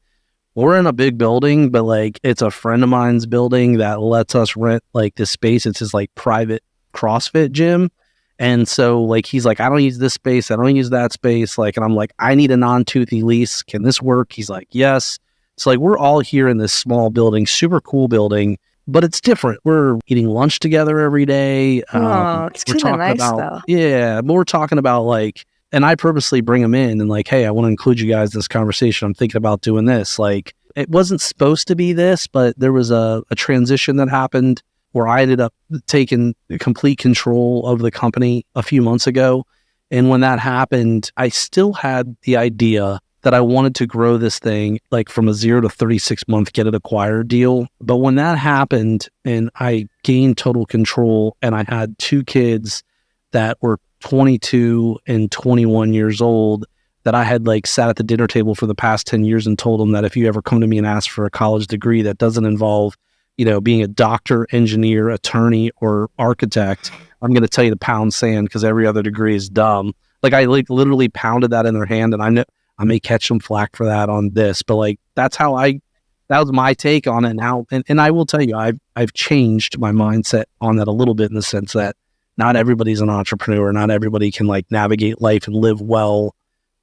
we're in a big building, but like, it's a friend of mine's building that lets us rent like this space. It's his like private CrossFit gym. And so like, he's like, I don't use this space, I don't use that space. Like, and I'm like, I need a non-toothy lease. Can this work? He's like, yes. So like we're all here in this small building, super cool building, but it's different. We're eating lunch together every day. It's we're kind of talking nice about, though. yeah, but we're talking about like, and I purposely bring them in and like, hey, I want to include you guys in this conversation. I'm thinking about doing this. Like it wasn't supposed to be this, but there was a transition that happened where I ended up taking complete control of the company a few months ago. And when that happened, I still had the idea that I wanted to grow this thing like from a 0 to 36 month get it acquired deal. But when that happened and I gained total control and I had 2 kids that were 22 and 21 years old that I had like sat at the dinner table for the past 10 years and told them that if you ever come to me and ask for a college degree that doesn't involve, being a doctor, engineer, attorney, or architect, I'm going to tell you to pound sand because every other degree is dumb. Like I like literally pounded that in their hand, and I know I may catch some flack for that on this, but like that was my take on it now. And I will tell you, I've changed my mindset on that a little bit in the sense that not everybody's an entrepreneur. Not everybody can like navigate life and live well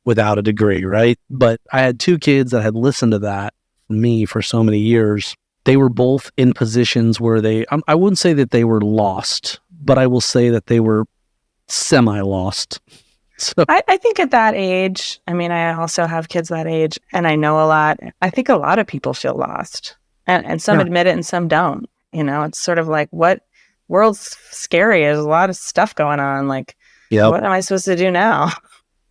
without a degree, right? But I had 2 kids that had listened to that from me for so many years. They were both in positions where I wouldn't say that they were lost, but I will say that they were semi-lost. So I think at that age, I mean, I also have kids that age and I know a lot. I think a lot of people feel lost and some admit it and some don't. It's sort of like, what world's scary? There's a lot of stuff going on. Like, what am I supposed to do now?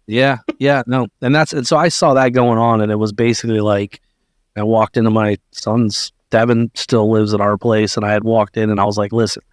Yeah, no. And so I saw that going on, and it was basically like, I walked into my son's, Devin still lives at our place, and I had walked in and I was like, listen,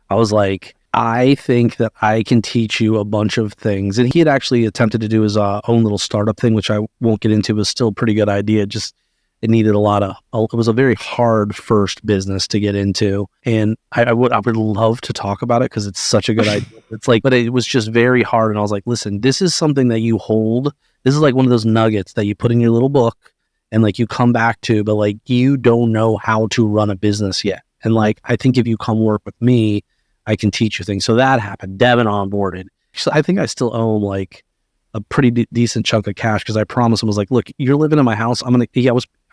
I think that I can teach you a bunch of things. And he had actually attempted to do his own little startup thing, which I won't get into, but still a pretty good idea. Just it needed it was a very hard first business to get into. And I would love to talk about it because it's such a good idea. It's like, but it was just very hard. And I was like, listen, this is something that you hold. This is like one of those nuggets that you put in your little book and like you come back to, but like you don't know how to run a business yet. And like, I think if you come work with me, I can teach you things. So that happened. Devin onboarded. So I think I still owe him like a pretty decent chunk of cash because I promised him, I was like, look, you're living in my house. I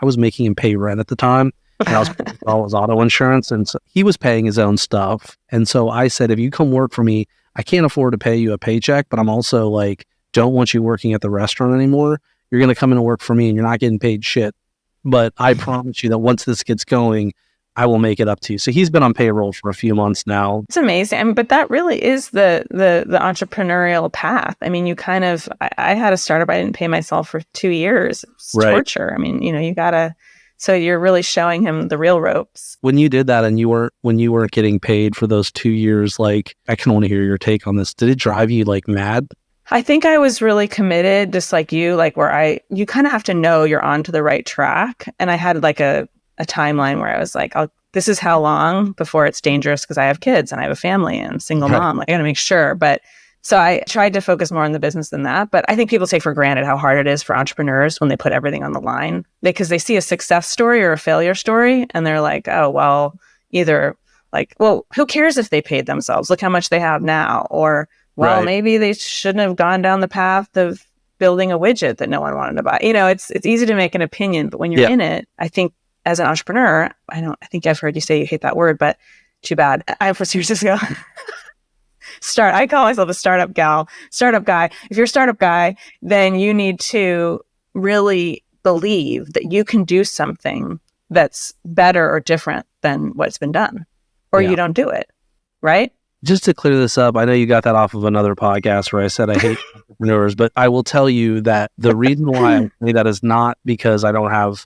was making him pay rent at the time, and I was paying all his auto insurance, and so he was paying his own stuff. And so I said, if you come work for me, I can't afford to pay you a paycheck, but I'm also like, don't want you working at the restaurant anymore. You're going to come in and work for me and you're not getting paid shit. But I promise you that once this gets going, I will make it up to you. So he's been on payroll for a few months now. It's amazing. I mean, but that really is the entrepreneurial path. I mean, I had a startup. I didn't pay myself for 2 years. It's torture. I mean, so you're really showing him the real ropes. When you did that and when you weren't getting paid for those 2 years, like, I can only hear your take on this. Did it drive you like mad? I think I was really committed, just like you, like you kind of have to know you're onto the right track. And I had like a timeline where I was like, this is how long before it's dangerous because I have kids and I have a family and I'm a single mom. Like, I got to make sure. But so I tried to focus more on the business than that. But I think people take for granted how hard it is for entrepreneurs when they put everything on the line because they see a success story or a failure story and they're like, oh, well, either like, well, who cares if they paid themselves? Look how much they have now. Or, well, maybe they shouldn't have gone down the path of building a widget that no one wanted to buy. It's easy to make an opinion, but when you're in it, I think as an entrepreneur, I think I've heard you say you hate that word, but too bad. I was years ago. I call myself a startup guy. If you're a startup guy, then you need to really believe that you can do something that's better or different than what's been done, or you don't do it, right? Just to clear this up, I know you got that off of another podcast where I said I hate entrepreneurs, but I will tell you that the reason why I say that is not because I don't have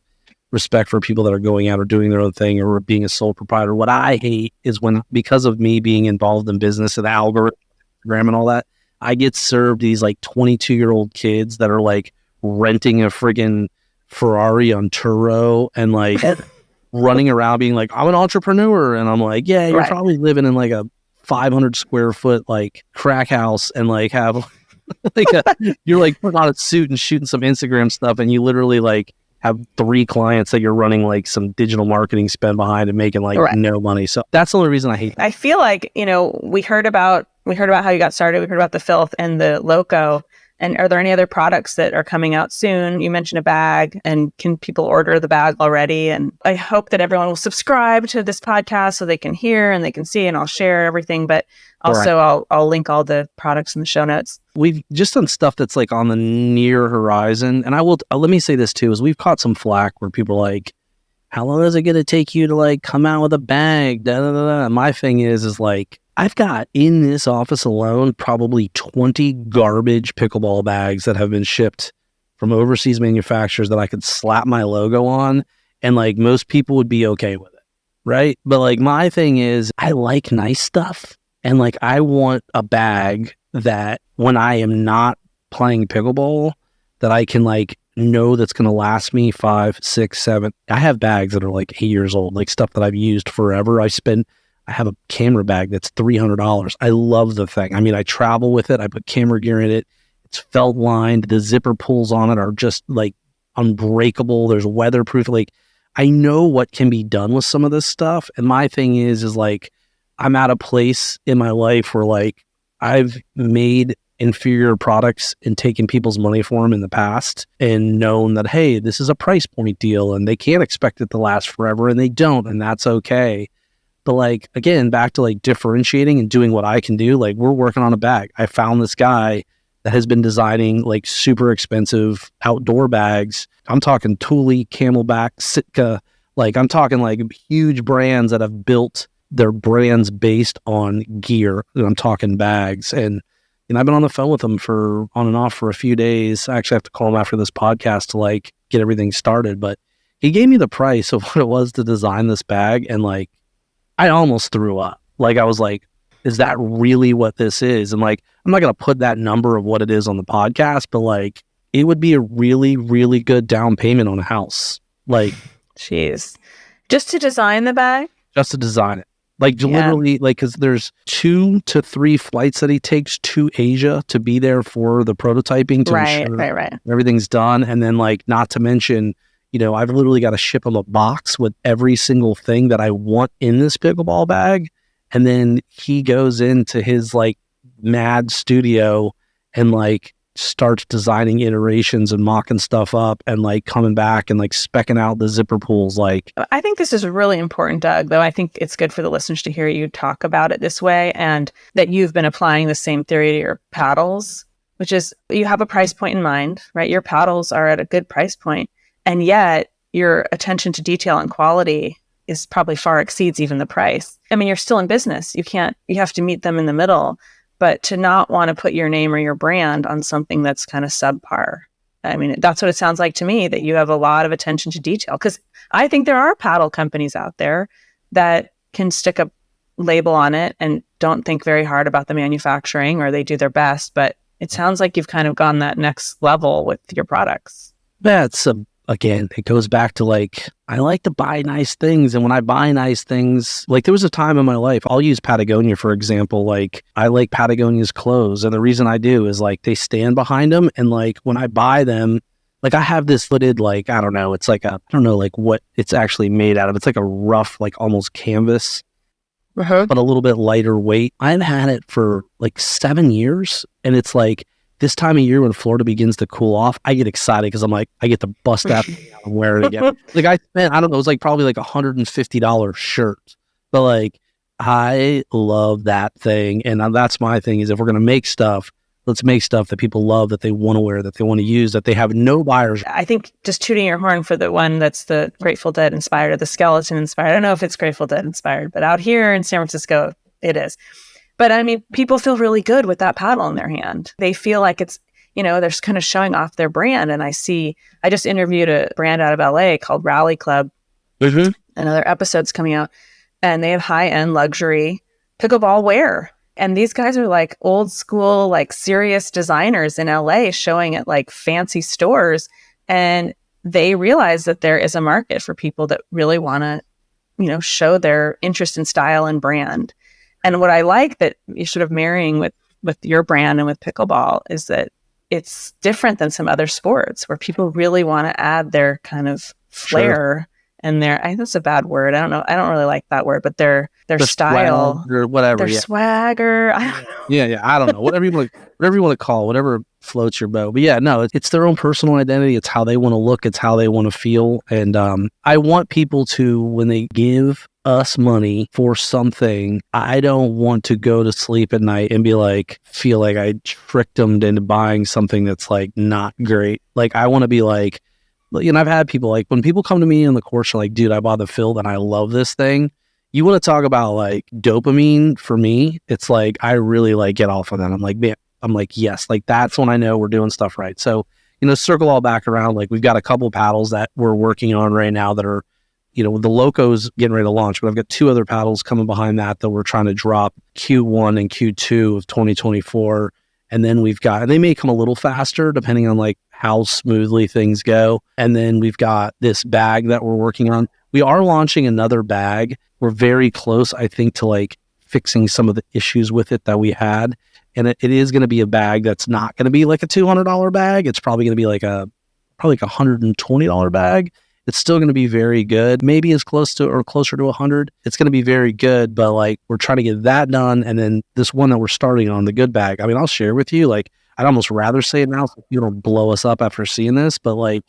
respect for people that are going out or doing their own thing or being a sole proprietor. What I hate is because of me being involved in business and algorithm and all that, I get served these like 22-year-old kids that are like renting a friggin' Ferrari on Turo and like running around being like, I'm an entrepreneur. And I'm like, yeah, you're probably living in like a 500 square foot like crack house and like have like you're like putting on a suit and shooting some Instagram stuff and you literally like have 3 clients that you're running like some digital marketing spend behind and making like no money. So that's the only reason I hate that. I feel like, we heard about how you got started. We heard about the filth and the loco. And are there any other products that are coming out soon? You mentioned a bag, and can people order the bag already? And I hope that everyone will subscribe to this podcast so they can hear and they can see, and I'll share everything. But also I'll link all the products in the show notes. We've just done stuff that's like on the near horizon. And I will, let me say this too, is we've caught some flack where people are like, how long is it going to take you to like come out with a bag? Da, da, da, da. My thing is like, I've got in this office alone probably 20 garbage pickleball bags that have been shipped from overseas manufacturers that I could slap my logo on, and like most people would be okay with it, right? But like my thing is I like nice stuff, and like I want a bag that when I am not playing pickleball that I can like know that's going to last me 5, 6, 7. I have bags that are like 8 years old, like stuff that I've used forever. I have a camera bag that's $300. I love the thing. I mean, I travel with it. I put camera gear in it. It's felt lined. The zipper pulls on it are just like unbreakable. There's weatherproof. Like I know what can be done with some of this stuff. And my thing is like, I'm at a place in my life where like I've made inferior products and taken people's money for them in the past and known that, hey, this is a price point deal and they can't expect it to last forever, and they don't. And that's okay. But like, again, back to like differentiating and doing what I can do. Like we're working on a bag. I found this guy that has been designing like super expensive outdoor bags. I'm talking Thule, Camelback, Sitka. Like I'm talking like huge brands that have built their brands based on gear. And I'm talking bags. And I've been on the phone with him for on and off for a few days. I actually have to call him after this podcast to like get everything started. But he gave me the price of what it was to design this bag. And like, I almost threw up. Like, I was like, is that really what this is? And like, I'm not going to put that number of what it is on the podcast, but like, it would be a really, really good down payment on a house. Like, jeez, just to design the bag? Just to design it. Like, literally, like, because there's 2 to 3 flights that he takes to Asia to be there for the prototyping to ensure everything's done. And then, like, not to mention, you know, I've literally got to ship him a box with every single thing that I want in this pickleball bag. And then he goes into his like mad studio and like starts designing iterations and mocking stuff up and like coming back and like specking out the zipper pulls. Like, I think this is really important, Doug, though I think it's good for the listeners to hear you talk about it this way, and that you've been applying the same theory to your paddles, which is you have a price point in mind, right? Your paddles are at a good price point. And yet your attention to detail and quality is probably far exceeds even the price. I mean, you're still in business. You have to meet them in the middle, but to not want to put your name or your brand on something that's kind of subpar. I mean, that's what it sounds like to me, that you have a lot of attention to detail, because I think there are paddle companies out there that can stick a label on it and don't think very hard about the manufacturing, or they do their best, but it sounds like you've kind of gone that next level with your products. That's again, it goes back to like, I like to buy nice things. And when I buy nice things, like there was a time in my life, I'll use Patagonia, for example. Like I like Patagonia's clothes. And the reason I do is like they stand behind them. And like when I buy them, like I have this footed, like, I don't know, it's like I don't know like what it's actually made out of. It's like a rough, like almost canvas, but a little bit lighter weight. I've had it for like 7 years. And it's like, this time of year when Florida begins to cool off, I get excited because I'm like, I get to bust that thing out and wear it again. Like I spent, I don't know, it was like probably like $150 shirt. But like, I love that thing. And that's my thing, is if we're going to make stuff, let's make stuff that people love, that they want to wear, that they want to use, that they have no buyers. I think just tooting your horn for the one that's the Grateful Dead inspired, or the skeleton inspired. I don't know if it's Grateful Dead inspired, but out here in San Francisco, it is. But I mean, people feel really good with that paddle in their hand. They feel like it's, you know, they're kind of showing off their brand. And I just interviewed a brand out of LA called Rally Club. Another episode's coming out, and they have high-end luxury pickleball wear. And these guys are like old school, like serious designers in LA showing at like fancy stores. And they realize that there is a market for people that really want to, you know, show their interest in style and brand. And what I like that you're sort of marrying with your brand and with pickleball is that it's different than some other sports where people really want to add their kind of flair and their, I think that's a bad word. I don't know. I don't really like that word, but their style or whatever, their swagger. I don't know. Yeah. I don't know. Whatever you want to call it, whatever floats your boat. But yeah, no, it's their own personal identity. It's how they want to look. It's how they want to feel. And I want people to, when they give us money for something, I don't want to go to sleep at night and be like, feel like I tricked them into buying something that's like not great. Like, I want to be like, you know, I've had people like, when people come to me in the course, are like, dude, I bought the field and I love this thing. You want to talk about like dopamine for me? It's like, I really like get off of that. I'm like, man, I'm like, yes, like that's when I know we're doing stuff right. So, you know, circle all back around. Like, we've got a couple paddles that we're working on right now that are, you know, the Loco's getting ready to launch, but I've got two other paddles coming behind that we're trying to drop Q1 and Q2 of 2024. And then we've got, and they may come a little faster depending on like how smoothly things go. And then we've got this bag that we're working on. We are launching another bag. We're very close, I think, to like fixing some of the issues with it that we had. And it is going to be a bag that's not going to be like a $200 bag. It's probably going to be like probably like a $120 bag. It's still going to be very good, maybe as close to or closer to 100. It's going to be very good, but like we're trying to get that done. And then this one that we're starting on, the good bag. I mean, I'll share with you, like, I'd almost rather say it now so you don't blow us up after seeing this, but like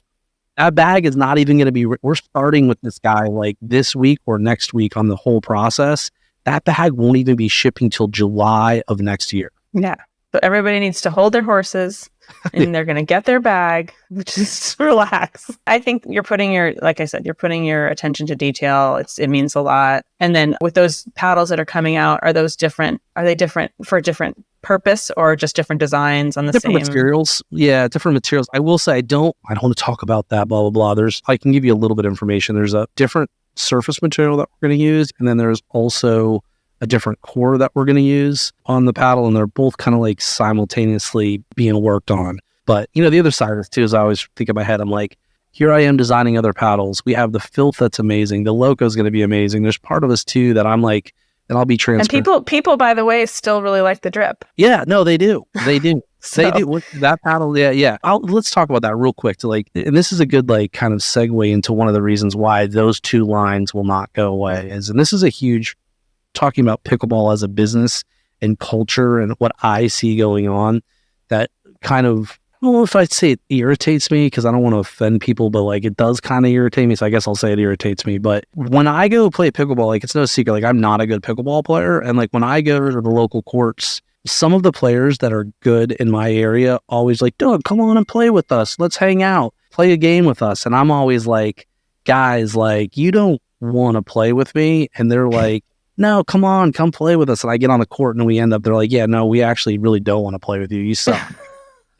that bag is not even going to be, we're starting with this guy like this week or next week on the whole process. That bag won't even be shipping till July of next year. Yeah. So everybody needs to hold their horses and they're going to get their bag, just relax. I think you're putting like I said, you're putting your attention to detail. It means a lot. And then with those paddles that are coming out, are they different for a different purpose or just different designs on the different same materials? Yeah, different materials. I will say I don't want to talk about that, blah, blah, blah. I can give you a little bit of information. There's a different surface material that we're going to use. And then there's also a different core that we're going to use on the paddle, and they're both kind of like simultaneously being worked on. But, you know, the other side of this too is I always think in my head, I'm like, here I am designing other paddles. We have the filth that's amazing. The Loco is going to be amazing. There's part of us too that I'm like, and I'll be transparent. And people, by the way, still really like the drip. Yeah, no, they do. They do. So. They do. That paddle, yeah. Let's talk about that real quick. And this is a good like kind of segue into one of the reasons why those two lines will not go away. And this is a huge, talking about pickleball as a business and culture and what I see going on, that kind of, I don't know if I'd say it irritates me because I don't want to offend people, but like it does kind of irritate me. So I guess I'll say it irritates me. But when I go play pickleball, like it's no secret, like I'm not a good pickleball player. And like when I go to the local courts, some of the players that are good in my area always like, Doug, come on and play with us. Let's hang out, play a game with us. And I'm always like, guys, like you don't want to play with me. And they're like, no, come on, come play with us. And I get on the court and we end up, they're like, yeah, no, we actually really don't want to play with you. You suck.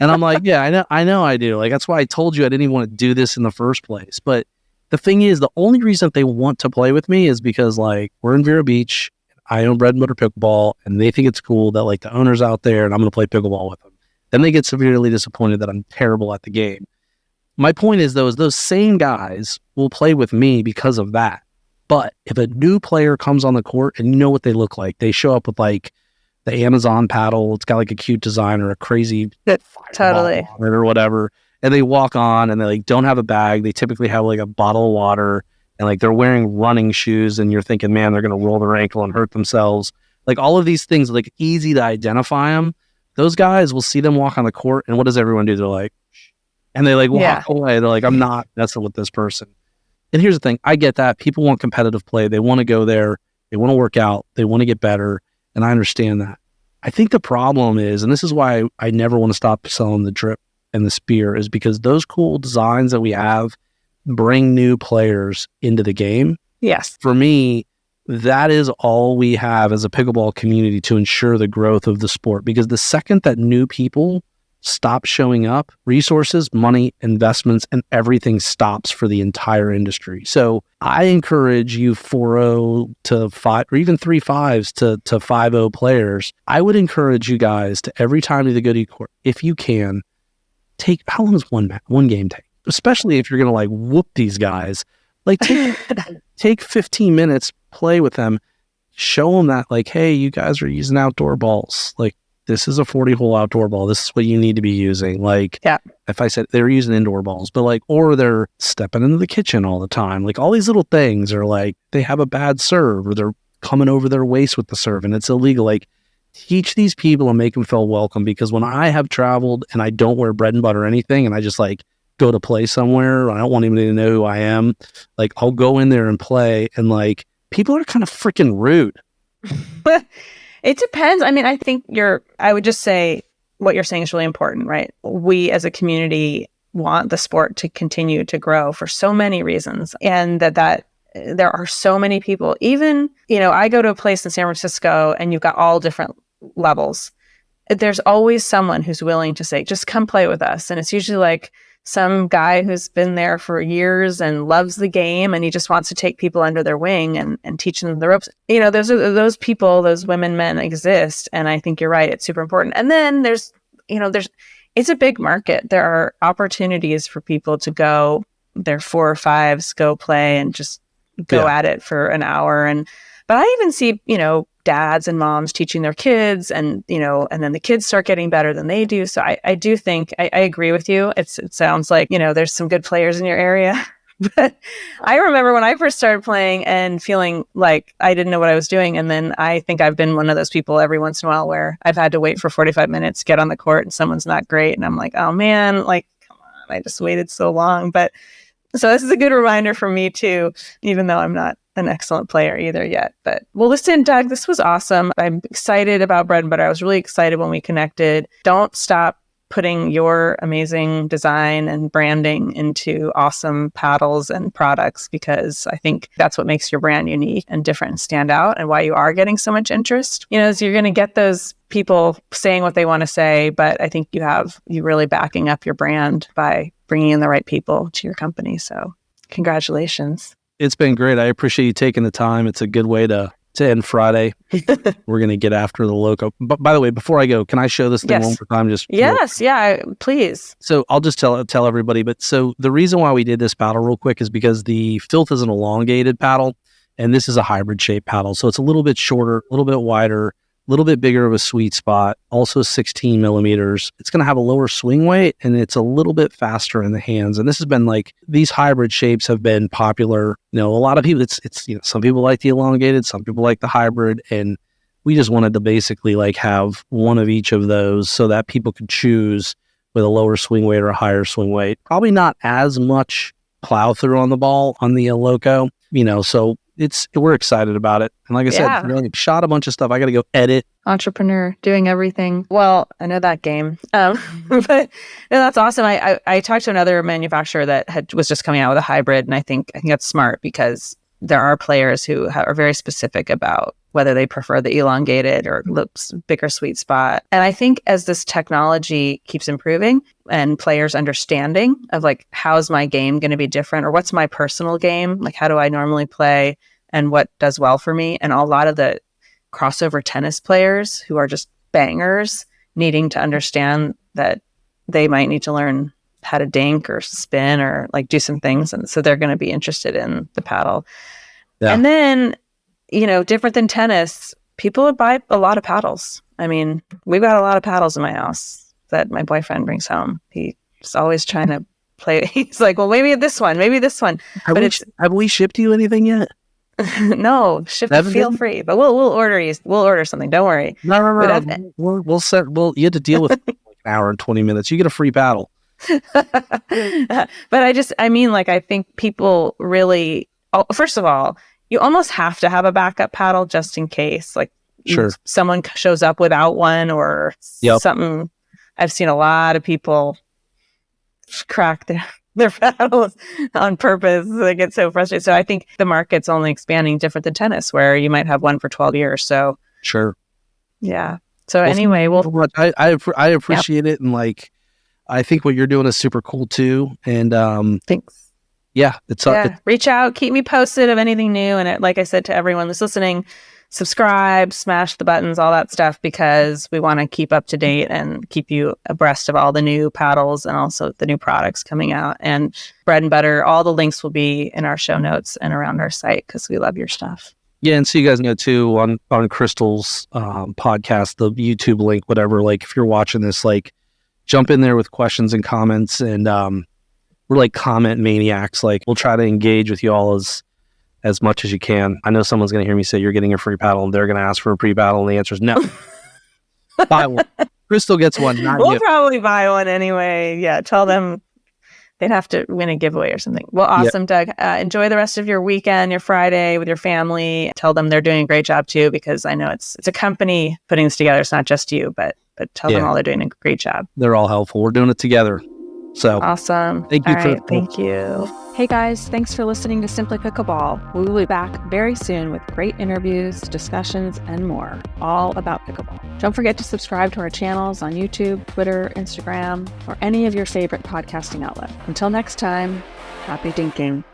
And I'm like, yeah, I know I do. Like, that's why I told you I didn't even want to do this in the first place. But the thing is, the only reason that they want to play with me is because like we're in Vero Beach, I own Bread and Butter Pickleball, and they think it's cool that like the owner's out there and I'm going to play pickleball with them. Then they get severely disappointed that I'm terrible at the game. My point is though, is those same guys will play with me because of that. But if a new player comes on the court and you know what they look like, they show up with like the Amazon paddle, it's got like a cute design or a crazy totally on it or whatever, and they walk on and they like don't have a bag. They typically have like a bottle of water and like they're wearing running shoes, and you're thinking, man, they're going to roll their ankle and hurt themselves. Like all of these things, like easy to identify them. Those guys will see them walk on the court, and what does everyone do? They're like, and they like walk away. They're like, I'm not messing with this person. And here's the thing, I get that. People want competitive play. They want to go there. They want to work out. They want to get better. And I understand that. I think the problem is, and this is why I never want to stop selling the drip and the spear, is because those cool designs that we have bring new players into the game. Yes. For me, that is all we have as a pickleball community to ensure the growth of the sport. Because the second that new people stop showing up, resources, money, investments, and everything stops for the entire industry. So I encourage you 4-0 to 5, or even 3-5s to 5-0 players. I would encourage you guys to every time you go to court, if you can, take, how long does one game take? Especially if you're going to like whoop these guys, like take 15 minutes, play with them, show them that like, hey, you guys are using outdoor balls. Like, this is a 40-hole outdoor ball. This is what you need to be using. Like, if I said they're using indoor balls, but like, or they're stepping into the kitchen all the time. Like all these little things are like, they have a bad serve or they're coming over their waist with the serve and it's illegal. Like, teach these people and make them feel welcome, because when I have traveled and I don't wear bread and butter or anything, and I just like go to play somewhere, I don't want anybody to know who I am, like I'll go in there and play, and like people are kind of freaking rude. It depends. I mean, I would just say what you're saying is really important, right? We as a community want the sport to continue to grow for so many reasons, and that there are so many people. Even, I go to a place in San Francisco and you've got all different levels. There's always someone who's willing to say, just come play with us. And it's usually like some guy who's been there for years and loves the game, and he just wants to take people under their wing and teach them the ropes. Those people, those women, men exist. And I think you're right. It's super important. And then it's a big market. There are opportunities for people to go, their 4 or 5s, go play and just go at it for an hour. But I even see, dads and moms teaching their kids, and then the kids start getting better than they do. So I do think I agree with you. It sounds like, there's some good players in your area. But I remember when I first started playing and feeling like I didn't know what I was doing. And then I think I've been one of those people every once in a while where I've had to wait for 45 minutes to get on the court and someone's not great. And I'm like, oh man, like, come on, I just waited so long. But so this is a good reminder for me too, even though I'm not an excellent player either yet. But well, listen, Doug, this was awesome. I'm excited about Bread and Butter. I was really excited when we connected. Don't stop putting your amazing design and branding into awesome paddles and products, because I think that's what makes your brand unique and different and stand out, and why you are getting so much interest. So you're going to get those people saying what they want to say, but I think you really backing up your brand by bringing in the right people to your company. So congratulations. It's been great. I appreciate you taking the time. It's a good way to end Friday. We're going to get after the loco. But by the way, before I go, can I show this thing one more time? Please. So I'll just tell everybody. But so the reason why we did this paddle real quick is because the Filth is an elongated paddle, and this is a hybrid shaped paddle. So it's a little bit shorter, a little bit wider, a little bit bigger of a sweet spot, also 16 millimeters. It's going to have a lower swing weight, and it's a little bit faster in the hands. And this has been these hybrid shapes have been popular. A lot of people, it's some people like the elongated, some people like the hybrid. And we just wanted to basically have one of each of those so that people could choose with a lower swing weight or a higher swing weight. Probably not as much plow through on the ball on the Loco, so we're excited about it. And like I said, really shot a bunch of stuff. I got to go edit. Entrepreneur, doing everything. Well, I know that game. But no, that's awesome. I talked to another manufacturer that was just coming out with a hybrid, and I think that's smart, because there are players who are very specific about whether they prefer the elongated or looks bigger sweet spot. And I think as this technology keeps improving and players understanding of how's my game going to be different, or what's my personal game, how do I normally play and what does well for me. And a lot of the crossover tennis players who are just bangers needing to understand that they might need to learn how to dink or spin or do some things. And so they're going to be interested in the paddle. Yeah. And then, different than tennis, people would buy a lot of paddles. I mean, we've got a lot of paddles in my house that my boyfriend brings home. He's always trying to play. He's like, well, maybe this one. Have we shipped you anything yet? No, feel free. But we'll order you. We'll order something. Don't worry. No. You have to deal with an hour and 20 minutes. You get a free paddle. But I think people really, first of all, you almost have to have a backup paddle just in case, sure, someone shows up without one or something. I've seen a lot of people crack their paddles on purpose. They get so frustrated. So I think the market's only expanding, different than tennis, where you might have one for 12 years. So sure. Yeah. So anyway, I appreciate it. And I think what you're doing is super cool too. And thanks. Yeah, reach out, keep me posted of anything new. And like I said to everyone that's listening, subscribe, smash the buttons, all that stuff, because we want to keep up to date and keep you abreast of all the new paddles and also the new products coming out. And Bread and Butter, all the links will be in our show notes and around our site, because we love your stuff. Yeah, and so you guys know too, on Crystal's podcast, the YouTube link, whatever, if you're watching this, jump in there with questions and comments, and we're comment maniacs. We'll try to engage with you all as much as you can. I know someone's going to hear me say you're getting a free paddle, and they're going to ask for a free paddle, and the answer is no. Buy one. Crystal gets one, not We'll you. probably buy one anyway. Yeah, tell them they'd have to win a giveaway or something. Well, awesome, Doug. Enjoy the rest of your weekend, your Friday with your family. Tell them they're doing a great job too, because I know it's a company putting this together. It's not just you, but tell them all they're doing a great job. They're all helpful. We're doing it together. So awesome. Thank you. All right, thank you. Hey guys, thanks for listening to Simply Pickleball. We will be back very soon with great interviews, discussions, and more, all about pickleball. Don't forget to subscribe to our channels on YouTube, Twitter, Instagram, or any of your favorite podcasting outlets. Until next time, happy dinking.